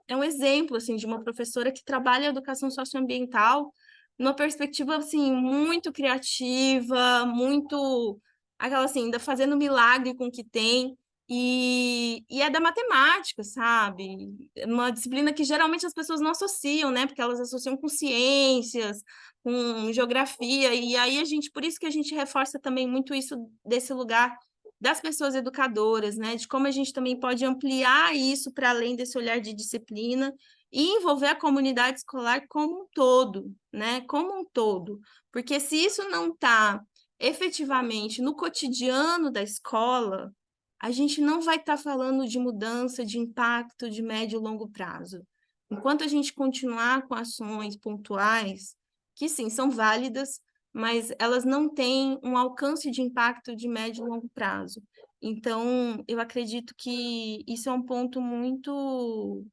é um exemplo, assim, de uma professora que trabalha a educação socioambiental numa perspectiva, assim, muito criativa, muito, aquela, assim, ainda fazendo milagre com o que tem, e é da matemática, sabe? É uma disciplina que geralmente as pessoas não associam, né? Porque elas associam com ciências, com geografia, e aí por isso que a gente reforça também muito isso desse lugar das pessoas educadoras, né? De como a gente também pode ampliar isso para além desse olhar de disciplina e envolver a comunidade escolar como um todo, né? Como um todo. Porque se isso não está efetivamente no cotidiano da escola, a gente não vai estar falando de mudança, de impacto de médio e longo prazo. Enquanto a gente continuar com ações pontuais, que sim, são válidas, mas elas não têm um alcance de impacto de médio e longo prazo. Então, eu acredito que isso é um ponto muito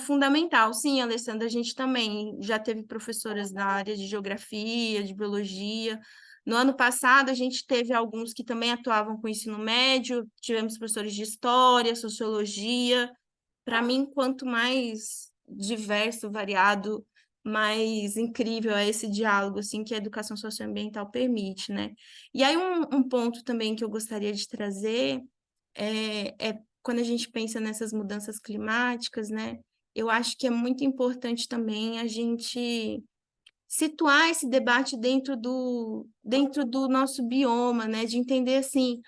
fundamental. Sim, Alessandra, a gente também já teve professoras da área de geografia, de biologia. No ano passado, a gente teve alguns que também atuavam com ensino médio, tivemos professores de história, sociologia. Para mim, quanto mais diverso, variado, mais incrível é esse diálogo assim, que a educação socioambiental permite, né? E aí, um ponto também que eu gostaria de trazer é quando a gente pensa nessas mudanças climáticas, né? Eu acho que é muito importante também a gente situar esse debate dentro do nosso bioma, né? De entender assim,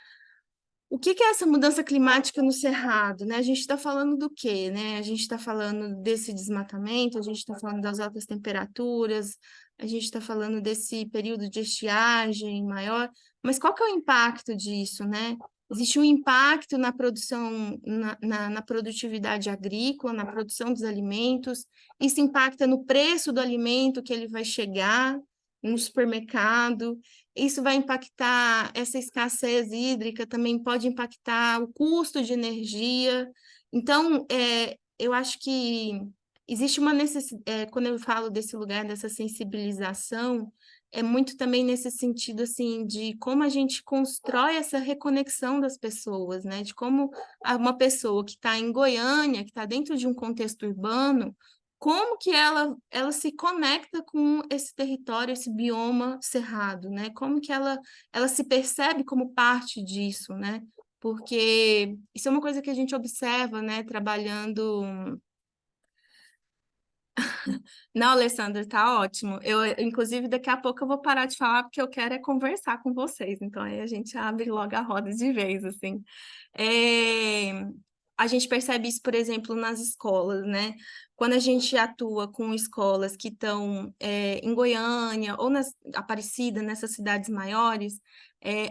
o que é essa mudança climática no Cerrado, né? A gente está falando do quê, né? A gente está falando desse desmatamento, a gente está falando das altas temperaturas, a gente está falando desse período de estiagem maior, mas qual que é o impacto disso, né? Existe um impacto na produção, na produtividade agrícola, na produção dos alimentos, isso impacta no preço do alimento que ele vai chegar no supermercado, isso vai impactar, essa escassez hídrica também pode impactar o custo de energia. Então, eu acho que existe uma necessidade, quando eu falo desse lugar, dessa sensibilização, é muito também nesse sentido, assim, de como a gente constrói essa reconexão das pessoas, né? De como uma pessoa que está em Goiânia, que está dentro de um contexto urbano, como que ela se conecta com esse território, esse bioma cerrado, né? Como que ela se percebe como parte disso, né? Porque isso é uma coisa que a gente observa, né? Trabalhando... Não, Alessandra, tá ótimo. Inclusive, daqui a pouco eu vou parar de falar, porque eu quero conversar com vocês. Então, aí a gente abre logo a roda de vez, assim. A gente percebe isso, por exemplo, nas escolas, né? Quando a gente atua com escolas que estão em Goiânia ou Aparecida, nessas cidades maiores,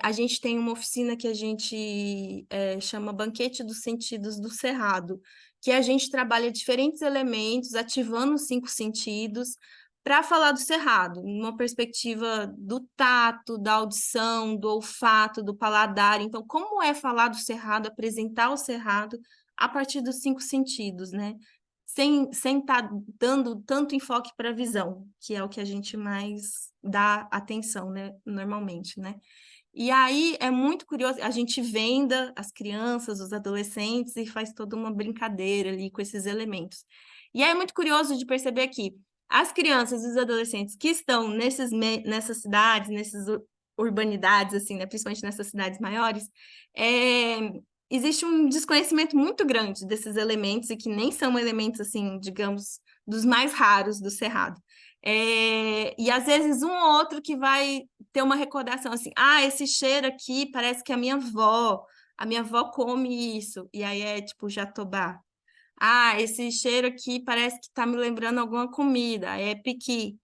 a gente tem uma oficina que a gente chama Banquete dos Sentidos do Cerrado, que a gente trabalha diferentes elementos, ativando os 5 sentidos, para falar do cerrado, numa perspectiva do tato, da audição, do olfato, do paladar. Então, como é falar do cerrado, apresentar o cerrado a partir dos 5 sentidos, né? Sem estar dando tanto enfoque para a visão, que é o que a gente mais dá atenção, né? Normalmente, né? E aí é muito curioso, a gente venda as crianças, os adolescentes e faz toda uma brincadeira ali com esses elementos. E aí é muito curioso de perceber que as crianças e os adolescentes que estão nessas cidades, nessas urbanidades, assim, né, principalmente nessas cidades maiores, existe um desconhecimento muito grande desses elementos e que nem são elementos, assim, digamos, dos mais raros do Cerrado. E às vezes um ou outro que vai ter uma recordação assim, esse cheiro aqui parece que a minha avó come isso, e aí é tipo jatobá. Esse cheiro aqui parece que tá me lembrando alguma comida, aí é piqui.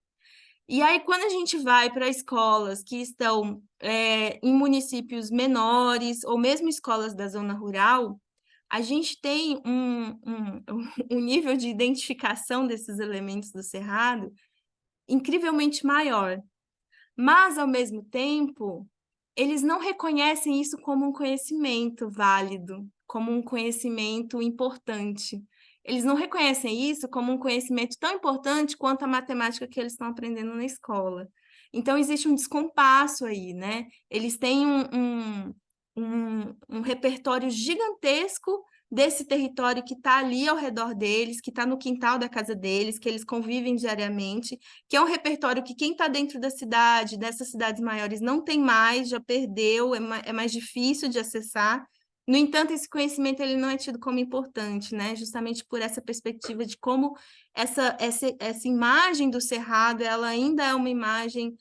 E aí, quando a gente vai para escolas que estão em municípios menores, ou mesmo escolas da zona rural, a gente tem um nível de identificação desses elementos do cerrado incrivelmente maior. Mas, ao mesmo tempo, eles não reconhecem isso como um conhecimento válido, como um conhecimento importante. Eles não reconhecem isso como um conhecimento tão importante quanto a matemática que eles estão aprendendo na escola. Então, existe um descompasso aí, né? Eles têm um repertório gigantesco desse território que está ali ao redor deles, que está no quintal da casa deles, que eles convivem diariamente, que é um repertório que quem está dentro da cidade, dessas cidades maiores, não tem mais, já perdeu, é mais difícil de acessar. No entanto, esse conhecimento ele não é tido como importante, né? Justamente por essa perspectiva de como essa imagem do Cerrado, ela ainda é uma imagem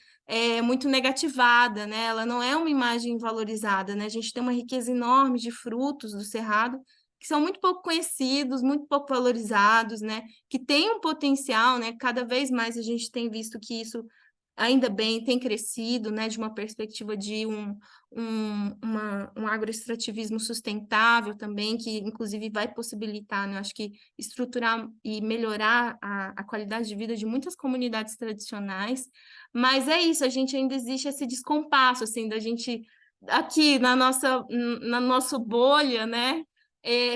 muito negativada, né? Ela não é uma imagem valorizada, né? A gente tem uma riqueza enorme de frutos do Cerrado que são muito pouco conhecidos, muito pouco valorizados, né? Que tem um potencial, né? Cada vez mais a gente tem visto que isso, ainda bem, tem crescido, né? De uma perspectiva de um agroextrativismo sustentável também, que inclusive vai possibilitar, né? Eu acho que estruturar e melhorar a qualidade de vida de muitas comunidades tradicionais. Mas é isso, a gente ainda existe esse descompasso, assim, da gente aqui na nossa bolha, né?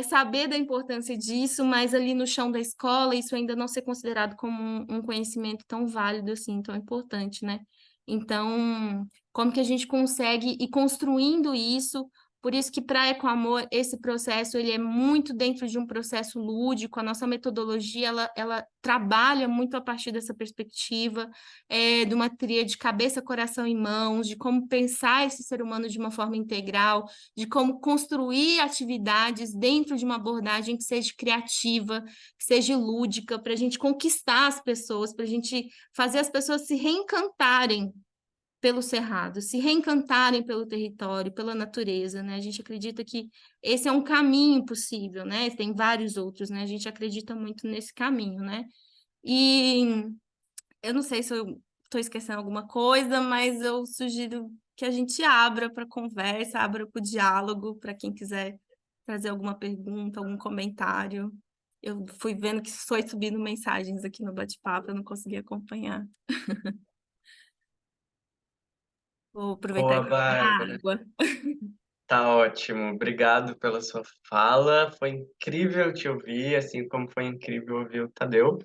Saber da importância disso, mas ali no chão da escola, isso ainda não ser considerado como um conhecimento tão válido assim, tão importante, né? Então, como que a gente consegue ir construindo isso? Por isso que para Ecoamor, esse processo ele é muito dentro de um processo lúdico, a nossa metodologia ela trabalha muito a partir dessa perspectiva, de uma tríade cabeça, coração e mãos, de como pensar esse ser humano de uma forma integral, de como construir atividades dentro de uma abordagem que seja criativa, que seja lúdica, para a gente conquistar as pessoas, para a gente fazer as pessoas se reencantarem pelo cerrado, se reencantarem pelo território, pela natureza, né? A gente acredita que esse é um caminho possível, né? Tem vários outros, né? A gente acredita muito nesse caminho, né? E eu não sei se eu estou esquecendo alguma coisa, mas eu sugiro que a gente abra para conversa, abra para o diálogo, para quem quiser trazer alguma pergunta, algum comentário. Eu fui vendo que foi subindo mensagens aqui no bate-papo, eu não consegui acompanhar. Vou aproveitar e Boa, pegar Bárbara. água. Tá ótimo. Obrigado pela sua fala. Foi incrível te ouvir, assim como foi incrível ouvir o Tadeu.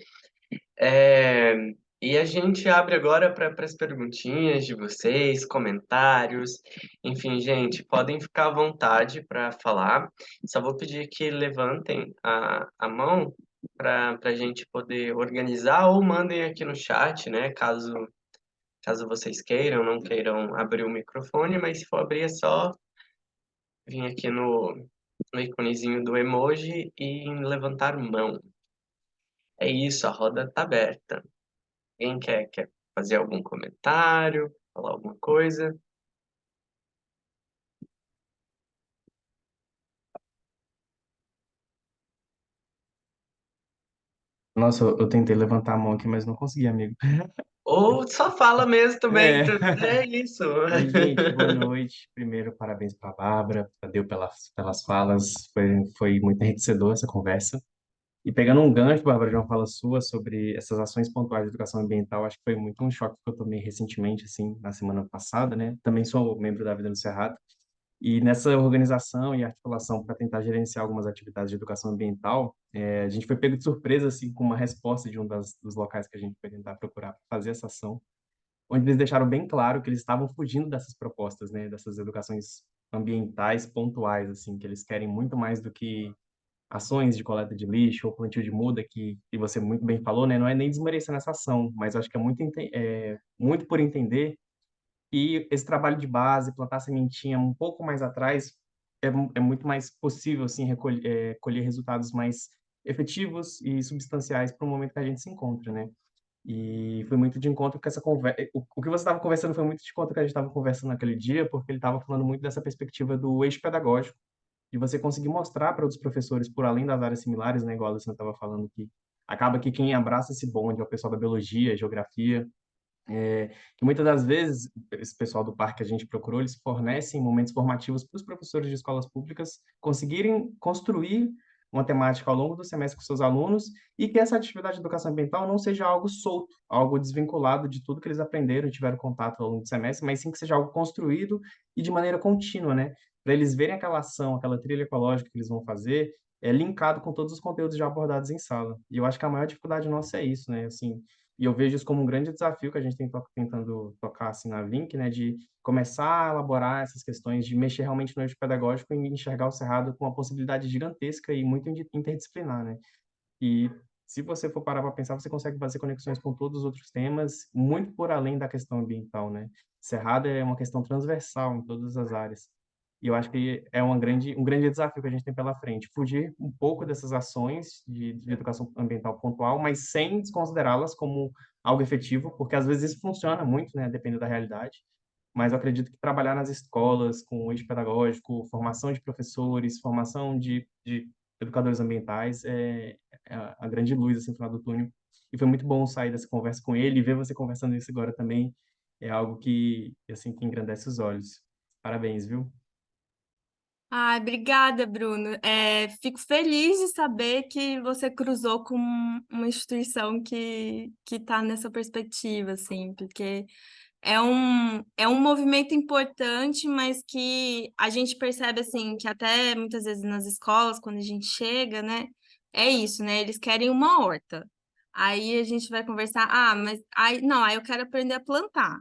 É, E a gente abre agora para as perguntinhas de vocês, comentários. Enfim, gente, podem ficar à vontade para falar. Só vou pedir que levantem a mão para a gente poder organizar ou mandem aqui no chat, né? Caso vocês queiram, não queiram abrir o microfone, mas se for abrir é só vir aqui no íconezinho do emoji e em levantar mão. É isso, a roda está aberta. Quem quer fazer algum comentário, falar alguma coisa? Nossa, eu tentei levantar a mão aqui, mas não consegui, amigo. Ou só fala mesmo também, É. é isso. Oi, gente, boa noite. Primeiro, parabéns para a Bárbara, Tadeu pelas falas. Foi muito enriquecedor essa conversa. E pegando um gancho, Bárbara, de uma fala sua sobre essas ações pontuais de educação ambiental, acho que foi muito um choque que eu tomei recentemente, assim, na semana passada, né? Também sou membro da Vida no Cerrado. E nessa organização e articulação para tentar gerenciar algumas atividades de educação ambiental, a gente foi pego de surpresa, assim, com uma resposta de dos locais que a gente foi tentar procurar fazer essa ação, onde eles deixaram bem claro que eles estavam fugindo dessas propostas, né, dessas educações ambientais pontuais, assim, que eles querem muito mais do que ações de coleta de lixo ou plantio de muda, que você muito bem falou, né, não é nem desmerecendo essa ação, mas eu acho que é muito por entender e esse trabalho de base, plantar sementinha um pouco mais atrás, é muito mais possível, assim, colher resultados mais efetivos e substanciais para o momento que a gente se encontra, né? E foi muito de encontro com essa conversa. O que você estava conversando foi muito de encontro com o que a gente estava conversando naquele dia, porque ele estava falando muito dessa perspectiva do eixo pedagógico, de você conseguir mostrar para outros professores, por além das áreas similares, né, igual a Luciana estava falando, que acaba que quem abraça esse bonde é o pessoal da biologia, geografia, que muitas das vezes, esse pessoal do parque que a gente procurou, eles fornecem momentos formativos para os professores de escolas públicas conseguirem construir uma temática ao longo do semestre com seus alunos e que essa atividade de educação ambiental não seja algo solto, algo desvinculado de tudo que eles aprenderam e tiveram contato ao longo do semestre, mas sim que seja algo construído e de maneira contínua, né? Para eles verem aquela ação, aquela trilha ecológica que eles vão fazer, linkado com todos os conteúdos já abordados em sala. E eu acho que a maior dificuldade nossa é isso, né? Assim, e eu vejo isso como um grande desafio que a gente tem tentando tocar assim na Vink, né, de começar a elaborar essas questões, de mexer realmente no eixo pedagógico e enxergar o Cerrado com uma possibilidade gigantesca e muito interdisciplinar, né? E se você for parar para pensar, você consegue fazer conexões com todos os outros temas, muito por além da questão ambiental, né? Cerrado é uma questão transversal em todas as áreas. E eu acho que é um grande desafio que a gente tem pela frente, fugir um pouco dessas ações de educação ambiental pontual, mas sem desconsiderá-las como algo efetivo, porque às vezes isso funciona muito, né, dependendo da realidade. Mas eu acredito que trabalhar nas escolas com eixo pedagógico, formação de professores, formação de educadores ambientais é a grande luz assim, no final do túnel. E foi muito bom sair dessa conversa com ele e ver você conversando isso agora também é algo que assim que engrandece os olhos. Parabéns, viu? Ai, obrigada, Bruno. Fico feliz de saber que você cruzou com uma instituição que está nessa perspectiva, assim, porque é um movimento importante, mas que a gente percebe, assim, que até muitas vezes nas escolas, quando a gente chega, né, é isso, né, eles querem uma horta. Aí a gente vai conversar, mas aí, não, aí eu quero aprender a plantar.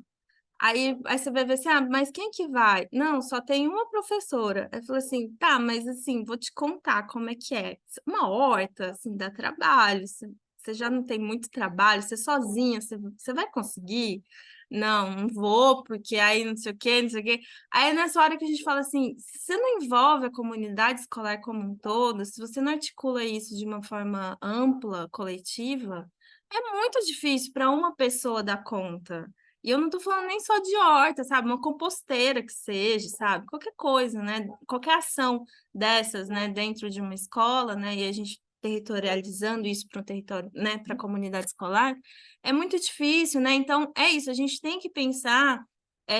Aí você vai ver assim, mas quem que vai? Não, só tem uma professora. Aí falou assim, tá, mas assim, vou te contar como é que é. Uma horta, assim, dá trabalho, você já não tem muito trabalho, você sozinha, você vai conseguir? Não, não vou, porque aí não sei o quê, não sei o quê. Aí é nessa hora que a gente fala assim, se você não envolve a comunidade escolar como um todo, se você não articula isso de uma forma ampla, coletiva, é muito difícil para uma pessoa dar conta. E eu não tô falando nem só de horta, sabe? Uma composteira que seja, sabe? Qualquer coisa, né? Qualquer ação dessas, né? Dentro de uma escola, né? E a gente territorializando isso para o território, né? Para a comunidade escolar, é muito difícil, né? Então, é isso. A gente tem que pensar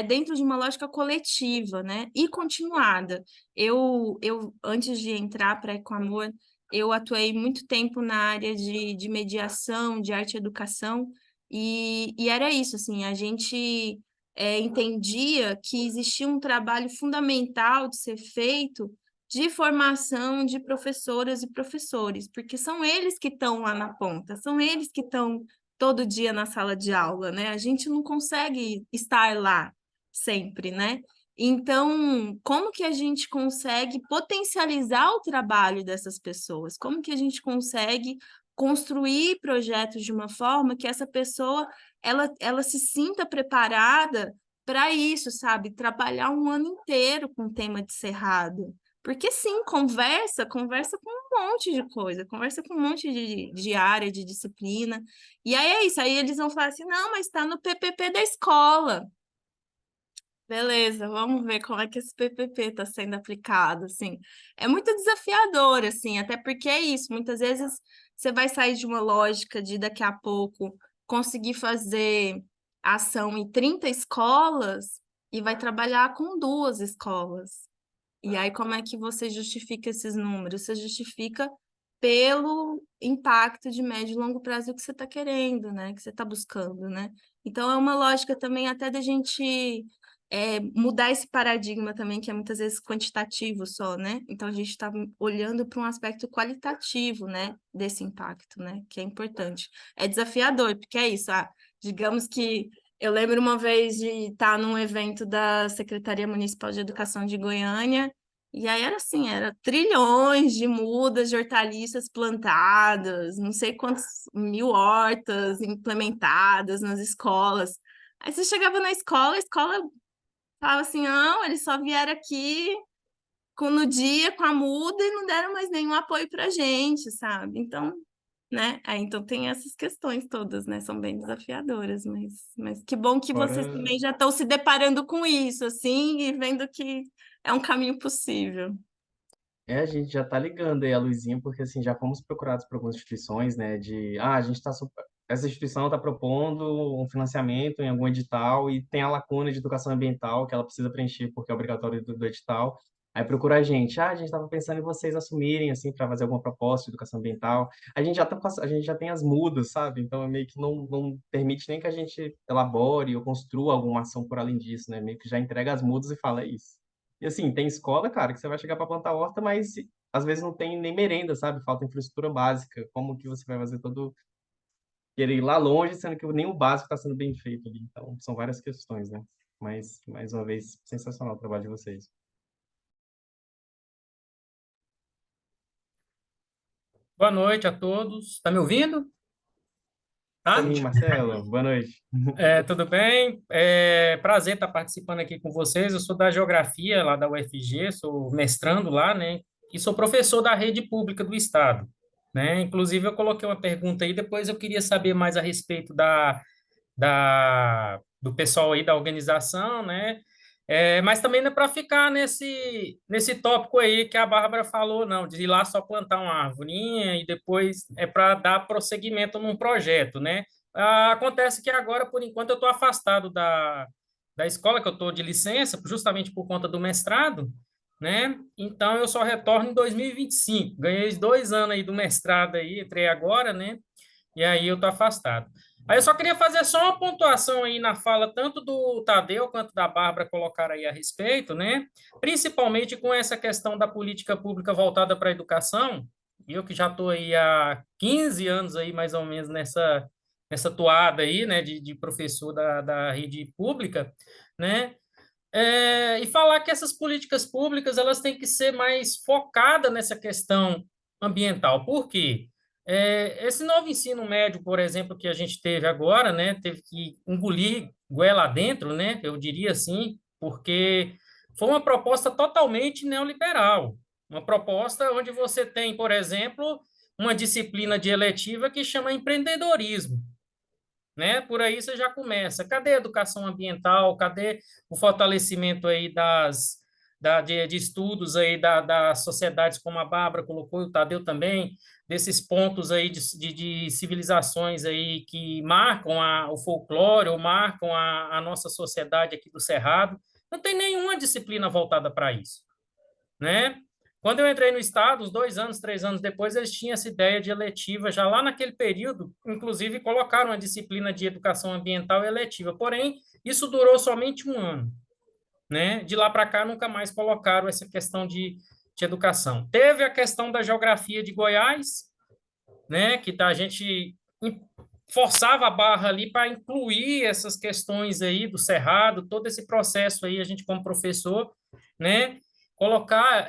dentro de uma lógica coletiva, né? E continuada. Eu antes de entrar para Ecoamor, eu atuei muito tempo na área de mediação, de arte e educação, e era isso, assim, a gente entendia que existia um trabalho fundamental de ser feito de formação de professoras e professores, porque são eles que estão lá na ponta, são eles que estão todo dia na sala de aula, né? A gente não consegue estar lá sempre, né? Então, como que a gente consegue potencializar o trabalho dessas pessoas? Como que a gente consegue construir projetos de uma forma que essa pessoa ela se sinta preparada para isso, sabe? Trabalhar um ano inteiro com o tema de cerrado. Porque sim, conversa com um monte de coisa, conversa com um monte de área, de disciplina. E aí é isso, aí eles vão falar assim, não, mas está no PPP da escola. Beleza, vamos ver como é que esse PPP está sendo aplicado, assim. É muito desafiador, assim, até porque é isso, muitas vezes você vai sair de uma lógica de daqui a pouco conseguir fazer ação em 30 escolas e vai trabalhar com 2 escolas. E aí, como é que você justifica esses números? Você justifica pelo impacto de médio e longo prazo que você está querendo, né? Que você está buscando, né? Então, é uma lógica também até da gente mudar esse paradigma também, que é muitas vezes quantitativo só, né? Então, a gente está olhando para um aspecto qualitativo, né? Desse impacto, né? Que é importante. É desafiador, porque é isso, digamos que eu lembro uma vez de estar num evento da Secretaria Municipal de Educação de Goiânia, e aí era assim, era trilhões de mudas de hortaliças plantadas, não sei quantas mil hortas implementadas nas escolas. Aí você chegava na escola, a escola falava assim, não, eles só vieram aqui no dia com a muda e não deram mais nenhum apoio pra gente, sabe? Então, né? Então tem essas questões todas, né? São bem desafiadoras, mas que bom que vocês Fora, também já estão se deparando com isso, assim, e vendo que é um caminho possível. a gente já tá ligando aí a luzinha, porque assim, já fomos procurados por algumas instituições, né, a gente tá, essa instituição está propondo um financiamento em algum edital e tem a lacuna de educação ambiental que ela precisa preencher porque é obrigatório do edital. Aí procura a gente estava pensando em vocês assumirem, assim, para fazer alguma proposta de educação ambiental. A gente já tá, a gente já tem as mudas, sabe? Então, é meio que não permite nem que a gente elabore ou construa alguma ação por além disso, né? Meio que já entrega as mudas e fala, é isso. E assim, tem escola, cara, que você vai chegar para plantar horta, mas às vezes não tem nem merenda, sabe? Falta infraestrutura básica. Como que você vai fazer todo. Querer ir lá longe, sendo que nem o básico está sendo bem feito ali. Então, são várias questões, né? Mas, mais uma vez, sensacional o trabalho de vocês. Boa noite a todos. Está me ouvindo? Tá? Sim, Marcelo, boa noite. Tudo bem? Prazer estar participando aqui com vocês. Eu sou da Geografia lá da UFG, sou mestrando lá, né? E sou professor da rede pública do Estado, né? Inclusive, eu coloquei uma pergunta aí, depois eu queria saber mais a respeito do pessoal aí da organização, né? Mas também não é para ficar nesse tópico aí que a Bárbara falou, não, de ir lá só plantar uma arvorinha e depois é para dar prosseguimento num projeto, né? Acontece que agora, por enquanto, eu estou afastado da escola, que eu estou de licença, justamente por conta do mestrado, né? Então, eu só retorno em 2025. Ganhei 2 anos aí do mestrado aí, entrei agora, né? E aí eu estou afastado. Aí eu só queria fazer só uma pontuação aí na fala, tanto do Tadeu quanto da Bárbara colocaram aí a respeito, né? Principalmente com essa questão da política pública voltada para a educação. Eu que já estou aí há 15 anos aí, mais ou menos, nessa toada aí, né, de professor da rede pública, né? E falar que essas políticas públicas elas têm que ser mais focadas nessa questão ambiental. Por quê? Esse novo ensino médio, por exemplo, que a gente teve agora, né, teve que engolir goela adentro, né, eu diria assim, porque foi uma proposta totalmente neoliberal, uma proposta onde você tem, por exemplo, uma disciplina de eletiva que chama empreendedorismo, né? Por aí você já começa. Cadê a educação ambiental? Cadê o fortalecimento aí de estudos aí das sociedades, como a Bárbara colocou, e o Tadeu também, desses pontos aí de civilizações aí que marcam o folclore ou marcam a nossa sociedade aqui do Cerrado? Não tem nenhuma disciplina voltada para isso, né? Quando eu entrei no Estado, uns 2 anos, 3 anos depois, eles tinham essa ideia de eletiva, já lá naquele período, inclusive colocaram a disciplina de educação ambiental eletiva, porém, isso durou somente 1 ano, né? De lá para cá, nunca mais colocaram essa questão de educação. Teve a questão da geografia de Goiás, né? Que a gente forçava a barra ali para incluir essas questões aí do Cerrado, todo esse processo aí, a gente como professor, né? Colocar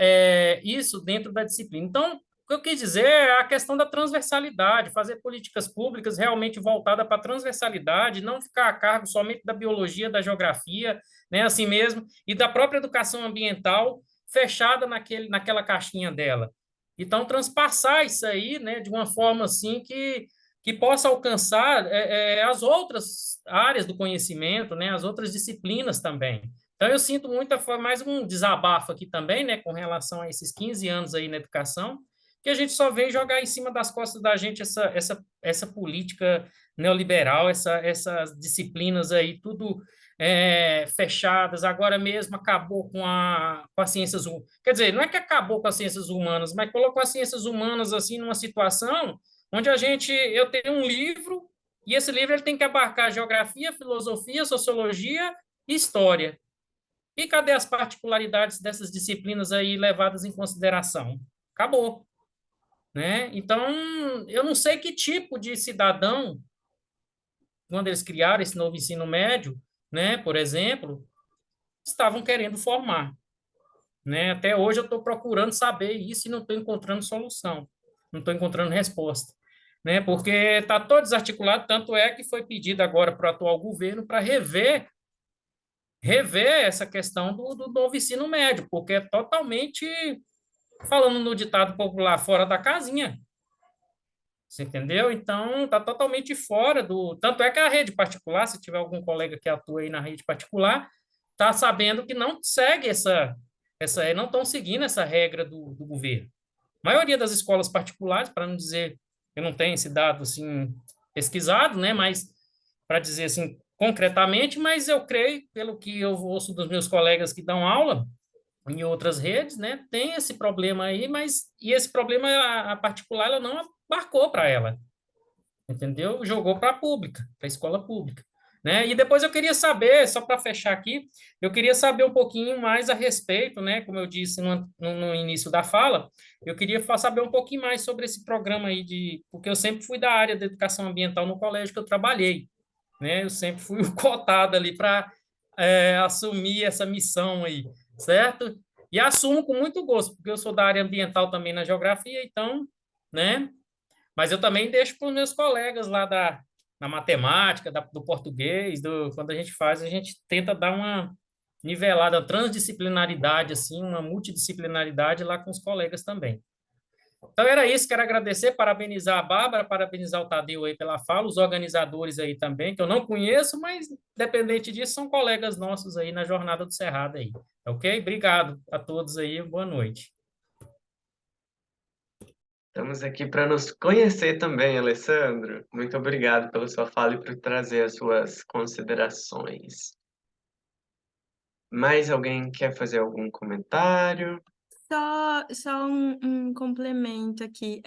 isso dentro da disciplina. Então, o que eu quis dizer é a questão da transversalidade, fazer políticas públicas realmente voltadas para a transversalidade, não ficar a cargo somente da biologia, da geografia, né, assim mesmo, e da própria educação ambiental fechada naquela caixinha dela. Então, transpassar isso aí, né, de uma forma assim que possa alcançar as outras áreas do conhecimento, né, as outras disciplinas também. Então, eu sinto muito, foi mais um desabafo aqui também, né, com relação a esses 15 anos aí na educação, que a gente só vem jogar em cima das costas da gente essa política neoliberal, essas disciplinas aí, tudo fechadas. Agora mesmo acabou com as ciências humanas. Quer dizer, não é que acabou com as ciências humanas, mas colocou as ciências humanas assim numa situação onde eu tenho um livro e esse livro ele tem que abarcar geografia, filosofia, sociologia e história. E cadê as particularidades dessas disciplinas aí levadas em consideração? Acabou, né? Então, eu não sei que tipo de cidadão, quando eles criaram esse novo ensino médio, né, por exemplo, estavam querendo formar, né? Até hoje eu estou procurando saber isso e não estou encontrando solução, não estou encontrando resposta, né? Porque está todo desarticulado, tanto é que foi pedido agora para o atual governo para rever essa questão do novo ensino médio, porque é totalmente, falando no ditado popular, fora da casinha, Você entendeu? Então, está totalmente fora do... Tanto é que a rede particular, se tiver algum colega que atua aí na rede particular, está sabendo que não segue não estão seguindo essa regra do governo. A maioria das escolas particulares, para não dizer, eu não tenho esse dado assim pesquisado, né, mas para dizer assim concretamente, mas eu creio, pelo que eu ouço dos meus colegas que dão aula em outras redes, né, tem esse problema aí, mas e esse problema a particular ela não abarcou para ela, entendeu? Jogou para a pública, para a escola pública, né? E depois eu queria saber, só para fechar aqui, eu queria saber um pouquinho mais a respeito, né? Como eu disse no início da fala, eu queria saber um pouquinho mais sobre esse programa aí porque eu sempre fui da área da educação ambiental no colégio que eu trabalhei, né? Eu sempre fui o cotado ali para assumir essa missão aí, certo? E assumo com muito gosto, porque eu sou da área ambiental também na geografia, então, né? Mas eu também deixo para os meus colegas lá da matemática, do português, quando a gente faz, a gente tenta dar uma nivelada, uma transdisciplinaridade, assim, uma multidisciplinaridade lá com os colegas também. Então era isso, quero agradecer, parabenizar a Bárbara, parabenizar o Tadeu aí pela fala, os organizadores aí também, que eu não conheço, mas independente disso, são colegas nossos aí na Jornada do Cerrado aí, ok? Obrigado a todos aí, boa noite. Estamos aqui para nos conhecer também, Alessandro. Muito obrigado pela sua fala e por trazer as suas considerações. Mais alguém quer fazer algum comentário? Só um complemento aqui.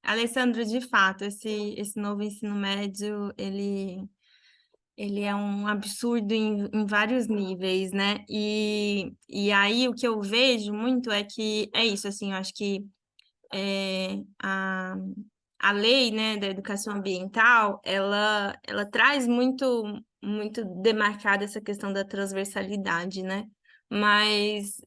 Alessandro, de fato, esse novo ensino médio, ele é um absurdo em vários níveis, né? E aí o que eu vejo muito é que é isso, assim, eu acho que a lei, né, da educação ambiental, ela traz muito demarcada essa questão da transversalidade, né? Mas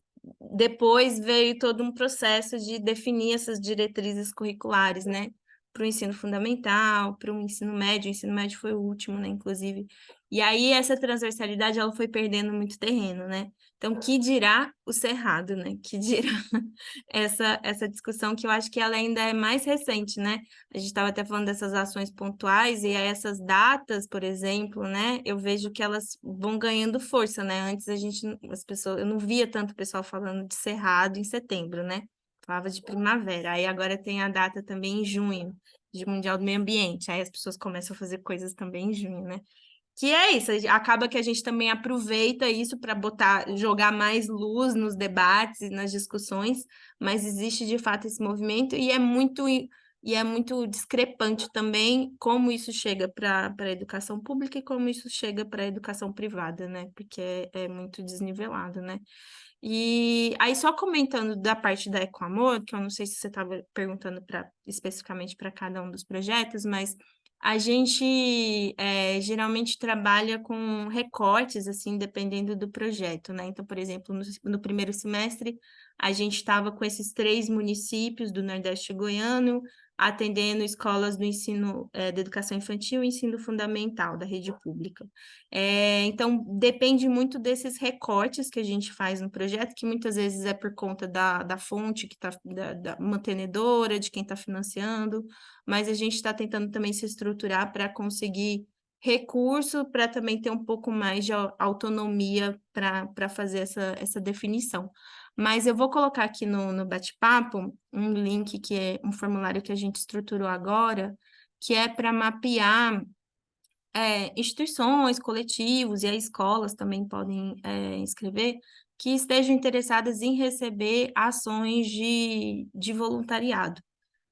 depois veio todo um processo de definir essas diretrizes curriculares, né? Para o ensino fundamental, para o ensino médio foi o último, né, inclusive. E aí essa transversalidade ela foi perdendo muito terreno, né? Então, que dirá o cerrado, né? Que dirá essa discussão que eu acho que ela ainda é mais recente, né? A gente estava até falando dessas ações pontuais e aí essas datas, por exemplo, né? Eu vejo que elas vão ganhando força, né? Antes eu não via tanto pessoal falando de cerrado em setembro, né? Falava de primavera. Aí agora tem a data também em junho, de Mundial do Meio Ambiente. Aí as pessoas começam a fazer coisas também em junho, né? Que é isso, acaba que a gente também aproveita isso para jogar mais luz nos debates e nas discussões, mas existe de fato esse movimento e é muito discrepante também como isso chega para a educação pública e como isso chega para a educação privada, né? Porque é muito desnivelado, né? E aí, só comentando da parte da Ecoamor, que eu não sei se você estava perguntando especificamente para cada um dos projetos, mas a gente geralmente trabalha com recortes, assim, dependendo do projeto, né? Então, por exemplo, no primeiro semestre, a gente estava com esses 3 municípios do Nordeste goiano, atendendo escolas do ensino da educação infantil e ensino fundamental da rede pública. Então, depende muito desses recortes que a gente faz no projeto, que muitas vezes é por conta da fonte que da mantenedora, de quem está financiando, mas a gente está tentando também se estruturar para conseguir recurso, para também ter um pouco mais de autonomia para fazer essa definição. Mas eu vou colocar aqui no bate-papo um link que é um formulário que a gente estruturou agora, que é para mapear instituições, coletivos e as escolas também podem inscrever, que estejam interessadas em receber ações de voluntariado,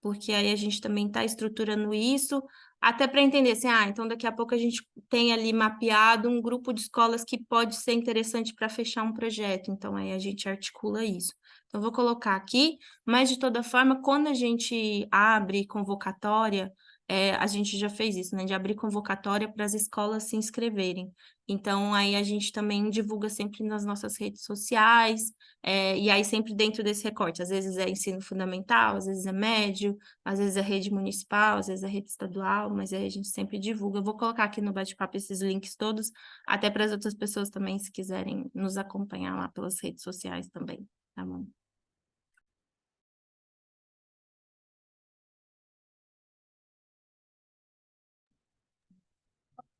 porque aí a gente também está estruturando isso, até para entender assim, então daqui a pouco a gente tem ali mapeado um grupo de escolas que pode ser interessante para fechar um projeto, então aí a gente articula isso. Então, eu vou colocar aqui, mas de toda forma, quando a gente abre convocatória, a gente já fez isso, né? De abrir convocatória para as escolas se inscreverem. Então, aí a gente também divulga sempre nas nossas redes sociais, e aí sempre dentro desse recorte. Às vezes é ensino fundamental, às vezes é médio, às vezes é rede municipal, às vezes é rede estadual, mas aí a gente sempre divulga. Eu vou colocar aqui no bate-papo esses links todos, até para as outras pessoas também, se quiserem nos acompanhar lá pelas redes sociais também, tá bom?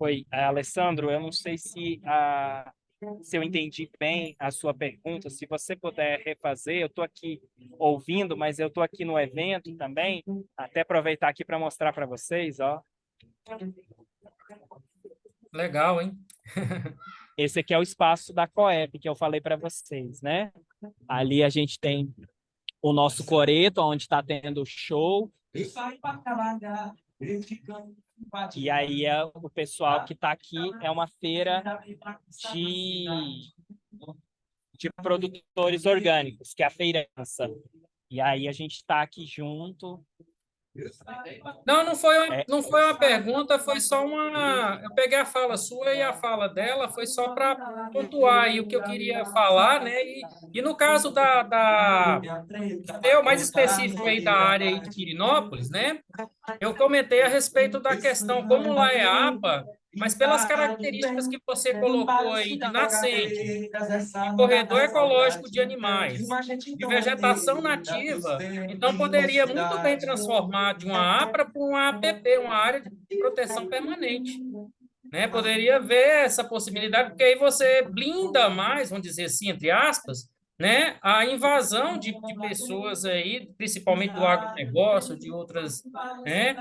Foi, Alessandro, eu não sei se eu entendi bem a sua pergunta, se você puder refazer, eu estou aqui ouvindo, mas eu estou aqui no evento também, até aproveitar aqui para mostrar para vocês, ó. Legal, hein? Esse aqui é o espaço da Coep que eu falei para vocês, né? Ali a gente tem o nosso coreto, onde está tendo show. E aí o pessoal que está aqui é uma feira de, de produtores orgânicos, que é a feirança. E aí a gente está aqui junto. Não, É, não foi uma pergunta, foi só uma. Eu peguei a fala sua e a fala dela, foi só para pontuar aí o que eu queria falar, né? E no caso eu mais específico aí da área aí de Quirinópolis, né? Eu comentei a respeito da questão, como lá é APA, mas pelas características que você colocou aí de nascente, de corredor ecológico de animais, de vegetação nativa, então poderia muito bem transformar de uma APRA para uma APP, uma área de proteção permanente. Né? Poderia ver essa possibilidade, porque aí você blinda mais, vamos dizer assim, entre aspas, né, a invasão de pessoas aí, principalmente do agronegócio, de outras, né,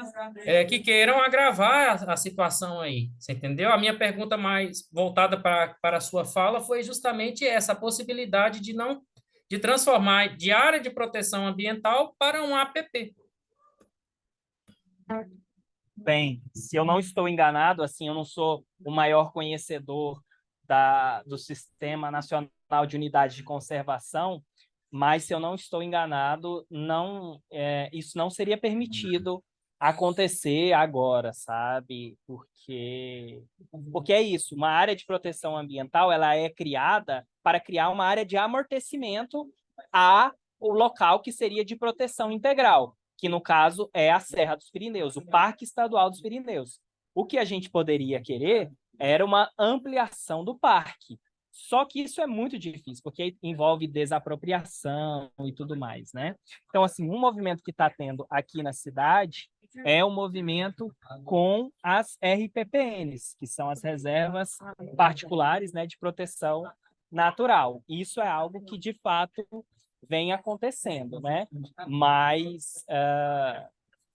que queiram agravar a situação aí, você entendeu? A minha pergunta mais voltada para a sua fala foi justamente essa, a possibilidade de transformar de área de proteção ambiental para um APP. bem, se eu não estou enganado, assim, eu não sou o maior conhecedor do Sistema Nacional de Unidade de Conservação, mas se eu não estou enganado, isso não seria permitido acontecer agora, sabe? Porque é isso, uma área de proteção ambiental, ela é criada para criar uma área de amortecimento ao local que seria de proteção integral, que no caso é a Serra dos Pirineus, o Parque Estadual dos Pirineus. O que a gente poderia querer era uma ampliação do parque. Só que isso é muito difícil, porque envolve desapropriação e tudo mais, né? Então, assim, um movimento que está tendo aqui na cidade é o movimento com as RPPNs, que são as reservas particulares, né, de proteção natural. Isso é algo que, de fato, vem acontecendo, né? Mas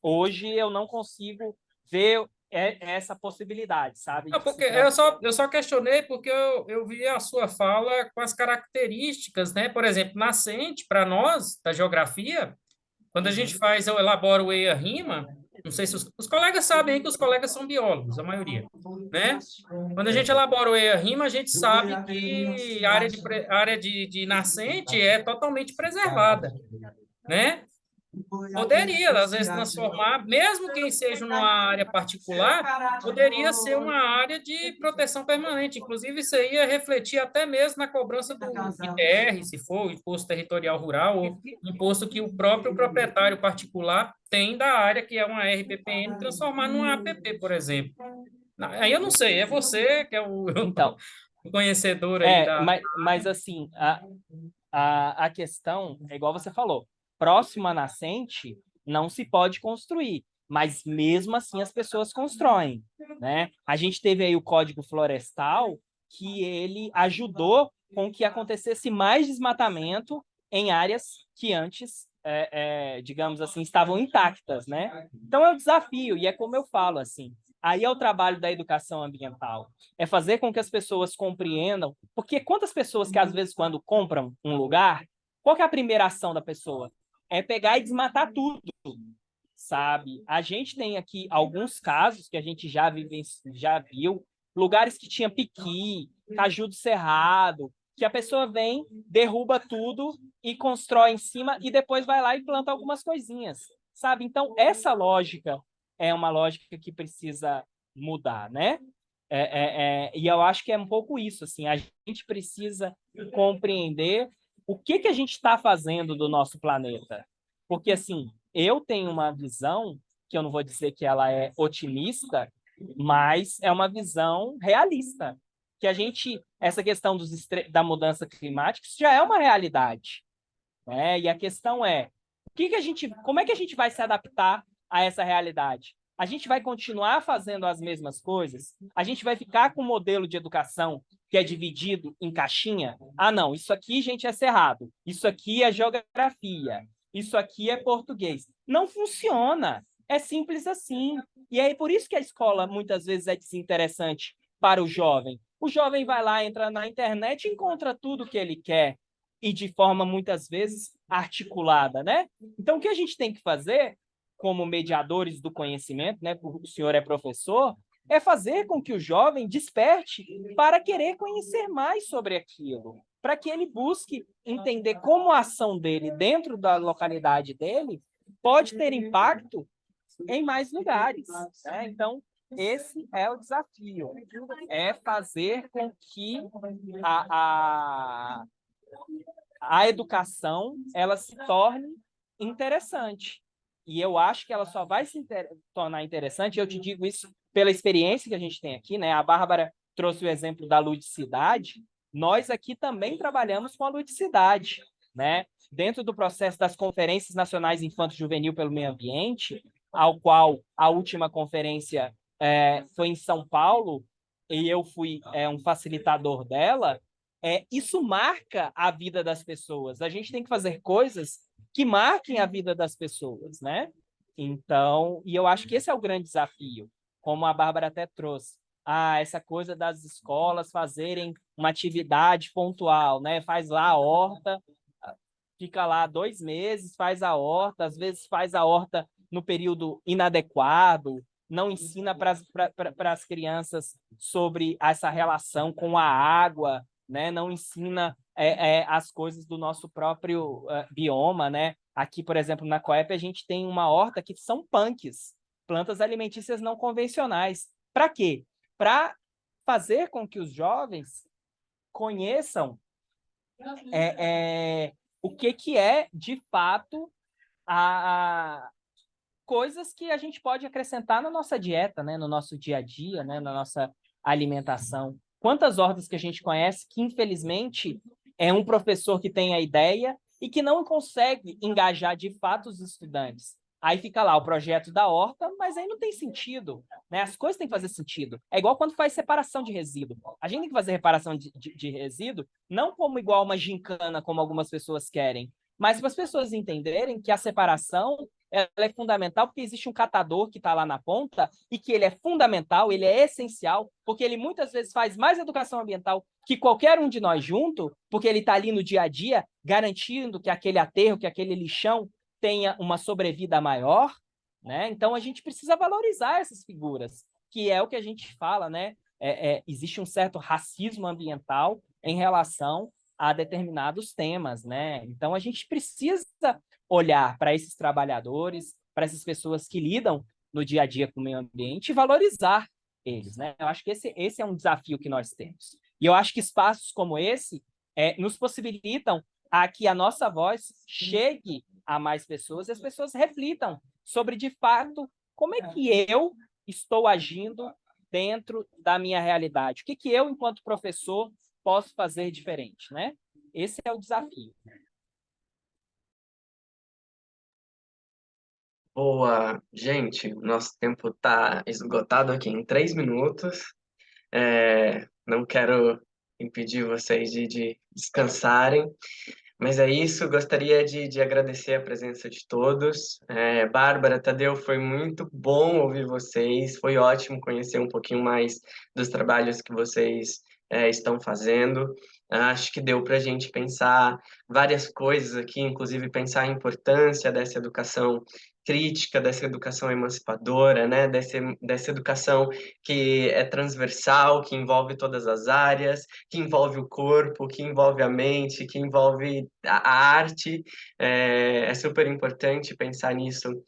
hoje eu não consigo ver essa possibilidade, sabe? Porque eu só questionei porque eu vi a sua fala com as características, né? Por exemplo, nascente, para nós, da geografia, quando a gente faz, eu elaboro o EIA-RIMA, não sei se os colegas sabem que os colegas são biólogos, a maioria, né? Quando a gente elabora o EIA-RIMA, a gente sabe que a área de nascente é totalmente preservada, né? Poderia, às vezes, transformar, mesmo quem seja numa área particular, poderia ser uma área de proteção permanente. Inclusive, isso aí ia refletir até mesmo na cobrança do ITR, se for o Imposto Territorial Rural, ou imposto que o próprio proprietário particular tem da área, que é uma RPPN, transformar numa APP, por exemplo. Aí eu não sei, é você que é Então, o conhecedor aí da... mas assim, a questão é igual você falou, próximo à nascente não se pode construir, mas mesmo assim as pessoas constroem, né? A gente teve aí o Código Florestal, que ele ajudou com que acontecesse mais desmatamento em áreas que antes, digamos assim, estavam intactas, né? Então é um desafio, e é como eu falo, assim, aí é o trabalho da educação ambiental, é fazer com que as pessoas compreendam, porque quantas pessoas que às vezes quando compram um lugar, qual que é a primeira ação da pessoa? É pegar e desmatar tudo, sabe? A gente tem aqui alguns casos que a gente já viu, lugares que tinha piqui, caju do cerrado, que a pessoa vem, derruba tudo e constrói em cima e depois vai lá e planta algumas coisinhas, sabe? Então, essa lógica é uma lógica que precisa mudar, né? E eu acho que é um pouco isso, assim, a gente precisa compreender o que a gente está fazendo do nosso planeta. Porque, assim, eu tenho uma visão, que eu não vou dizer que ela é otimista, mas é uma visão realista. Que essa questão da mudança climática, isso já é uma realidade. Né? E a questão é, como é que a gente vai se adaptar a essa realidade? A gente vai continuar fazendo as mesmas coisas? A gente vai ficar com um modelo de educação que é dividido em caixinha? Ah, não, isso aqui, gente, é cerrado. Isso aqui é geografia. Isso aqui é português. Não funciona. É simples assim. E é por isso que a escola muitas vezes é desinteressante para o jovem. O jovem vai lá, entra na internet e encontra tudo o que ele quer e de forma muitas vezes articulada, né? Então, o que a gente tem que fazer como mediadores do conhecimento, né? O senhor é professor, é fazer com que o jovem desperte para querer conhecer mais sobre aquilo, para que ele busque entender como a ação dele dentro da localidade dele pode ter impacto em mais lugares, né? Então, esse é o desafio, é fazer com que a, a, a educação ela se torne interessante. E eu acho que ela só vai se tornar interessante, eu te digo isso pela experiência que a gente tem aqui, né? A Bárbara trouxe o exemplo da ludicidade, nós aqui também trabalhamos com a ludicidade, né? Dentro do processo das Conferências Nacionais Infanto-Juvenil pelo Meio Ambiente, ao qual a última conferência foi em São Paulo, e eu fui um facilitador dela, isso marca a vida das pessoas. A gente tem que fazer coisas que marquem a vida das pessoas, né? Então, e eu acho que esse é o grande desafio, como a Bárbara até trouxe. Ah, essa coisa das escolas fazerem uma atividade pontual, né? Faz lá a horta, fica lá 2 meses, faz a horta, às vezes faz a horta no período inadequado, não ensina para as crianças sobre essa relação com a água, né? Não ensina as coisas do nosso próprio bioma, né? Aqui, por exemplo, na Coep, a gente tem uma horta que são punks, plantas alimentícias não convencionais. Para quê? Para fazer com que os jovens conheçam o que é, de fato, a coisas que a gente pode acrescentar na nossa dieta, né? No nosso dia a dia, né? Na nossa alimentação. Quantas hortas que a gente conhece que, infelizmente, é um professor que tem a ideia e que não consegue engajar de fato os estudantes. Aí fica lá o projeto da horta, mas aí não tem sentido, né? As coisas têm que fazer sentido. É igual quando faz separação de resíduo. A gente tem que fazer reparação de resíduo não como igual uma gincana, como algumas pessoas querem, mas para as pessoas entenderem que a separação ela é fundamental porque existe um catador que está lá na ponta e que ele é fundamental, ele é essencial, porque ele muitas vezes faz mais educação ambiental que qualquer um de nós junto, porque ele está ali no dia a dia garantindo que aquele aterro, que aquele lixão tenha uma sobrevida maior, né? Então a gente precisa valorizar essas figuras, que é o que a gente fala, né? Existe um certo racismo ambiental em relação a determinados temas, né? Então a gente precisa olhar para esses trabalhadores, para essas pessoas que lidam no dia a dia com o meio ambiente e valorizar eles, né? Eu acho que esse é um desafio que nós temos. E eu acho que espaços como esse nos possibilitam a que a nossa voz chegue a mais pessoas e as pessoas reflitam sobre, de fato, como é que eu estou agindo dentro da minha realidade. O que eu, enquanto professor, posso fazer diferente, né? Esse é o desafio. Boa, gente, nosso tempo está esgotado aqui em 3 minutos. Não quero impedir vocês de descansarem, mas é isso. Gostaria de agradecer a presença de todos. Bárbara, Tadeu, foi muito bom ouvir vocês. Foi ótimo conhecer um pouquinho mais dos trabalhos que vocês estão fazendo. Acho que deu para a gente pensar várias coisas aqui, inclusive pensar a importância dessa educação crítica, dessa educação emancipadora, né? Dessa educação que é transversal, que envolve todas as áreas, que envolve o corpo, que envolve a mente, que envolve a arte. É super importante pensar nisso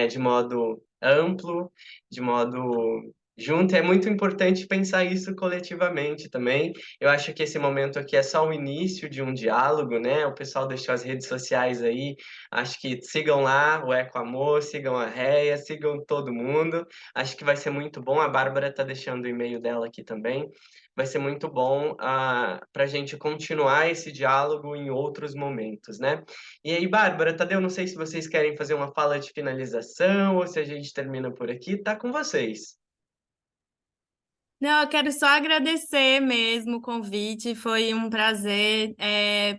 de modo amplo, de modo junto. É muito importante pensar isso coletivamente também. Eu acho que esse momento aqui é só o início de um diálogo, né? O pessoal deixou as redes sociais aí. Acho que sigam lá o Eco Amor, sigam a Réia, sigam todo mundo. Acho que vai ser muito bom. A Bárbara está deixando o e-mail dela aqui também. Vai ser muito bom para a gente continuar esse diálogo em outros momentos, né? E aí, Bárbara, Tadeu, não sei se vocês querem fazer uma fala de finalização ou se a gente termina por aqui. Tá com vocês. Não, eu quero só agradecer mesmo o convite, foi um prazer.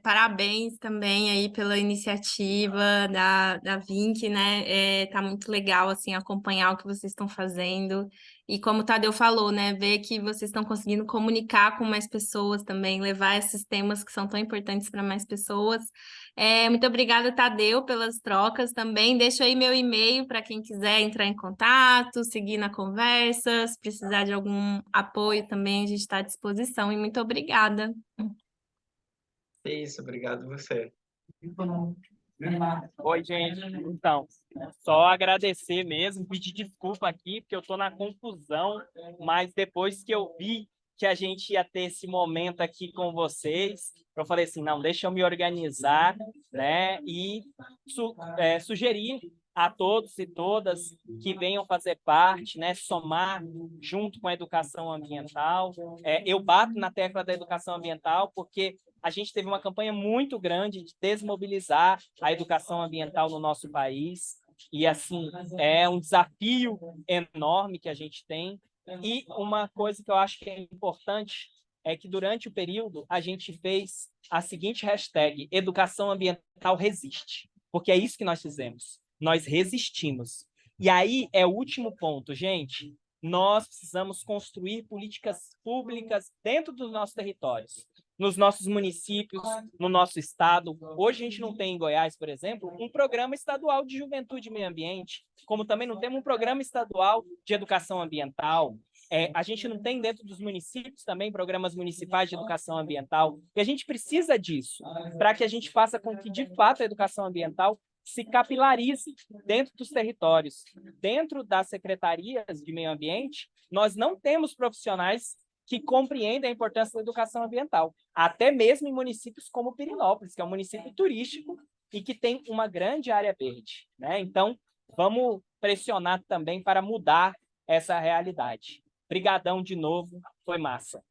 Parabéns também aí pela iniciativa da Vink, né? Tá muito legal assim acompanhar o que vocês estão fazendo. E como o Tadeu falou, né? Ver que vocês estão conseguindo comunicar com mais pessoas também, levar esses temas que são tão importantes para mais pessoas. Muito obrigada, Tadeu, pelas trocas também. Deixa aí meu e-mail para quem quiser entrar em contato, seguir na conversa, se precisar de algum apoio também, a gente está à disposição. E muito obrigada. É isso, obrigado você. Oi, gente. Então, só agradecer mesmo, pedir desculpa aqui, porque eu estou na confusão, mas depois que eu vi que a gente ia ter esse momento aqui com vocês, eu falei assim, não, deixa eu me organizar, né, e sugerir a todos e todas que venham fazer parte, né, somar junto com a educação ambiental. Eu bato na tecla da educação ambiental porque a gente teve uma campanha muito grande de desmobilizar a educação ambiental no nosso país. E, assim, é um desafio enorme que a gente tem. E uma coisa que eu acho que é importante é que, durante o período, a gente fez a seguinte hashtag: Educação Ambiental Resiste. Porque é isso que nós fizemos. Nós resistimos. E aí é o último ponto, gente. Nós precisamos construir políticas públicas dentro dos nossos territórios, nos nossos municípios, no nosso estado. Hoje a gente não tem em Goiás, por exemplo, um programa estadual de juventude e meio ambiente, como também não temos um programa estadual de educação ambiental. A gente não tem dentro dos municípios também programas municipais de educação ambiental. E a gente precisa disso para que a gente faça com que, de fato, a educação ambiental se capilarize dentro dos territórios. Dentro das secretarias de meio ambiente, nós não temos profissionais que compreendem a importância da educação ambiental, até mesmo em municípios como Pirinópolis, que é um município turístico e que tem uma grande área verde, né? Então, vamos pressionar também para mudar essa realidade. Brigadão de novo, foi massa.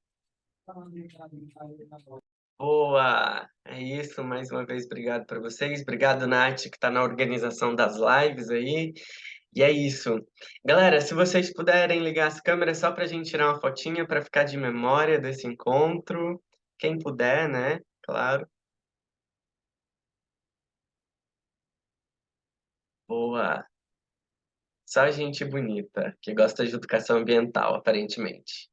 Boa! É isso, mais uma vez, obrigado para vocês. Obrigado, Nath, que está na organização das lives aí. E é isso. Galera, se vocês puderem ligar as câmeras só para a gente tirar uma fotinha para ficar de memória desse encontro. Quem puder, né? Claro. Boa! Só gente bonita que gosta de educação ambiental, aparentemente.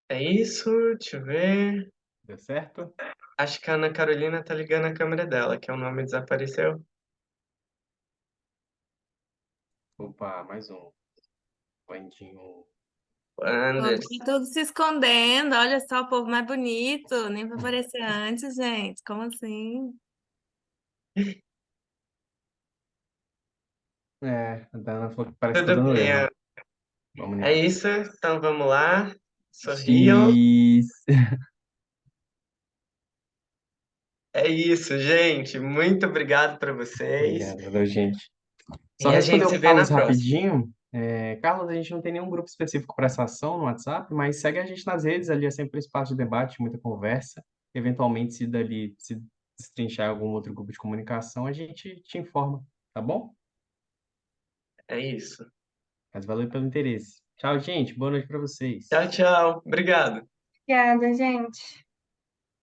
É isso, deixa eu ver. Deu certo? Acho que a Ana Carolina tá ligando a câmera dela, que é o nome desapareceu. Opa, mais um. Bandinho. Anders. Todos se escondendo, olha só o povo mais bonito, nem para aparecer antes, gente. Como assim? A Dana falou que parece que tá Tudo dando bem. erro. Vamos É nessa. isso, então vamos lá. Sorriam. X. É isso, gente. Muito obrigado para vocês. Obrigado, valeu, gente. Só E a responder gente o se vê na Carlos próxima. rapidinho. Carlos, a gente não tem nenhum grupo específico para essa ação no WhatsApp, mas segue a gente nas redes, ali é sempre espaço de debate, muita conversa. Eventualmente, se dali se destrinchar algum outro grupo de comunicação, a gente te informa, tá bom? É isso. Mas valeu pelo interesse. Tchau, gente. Boa noite para vocês. Tchau, tchau. Obrigado. Obrigada, gente.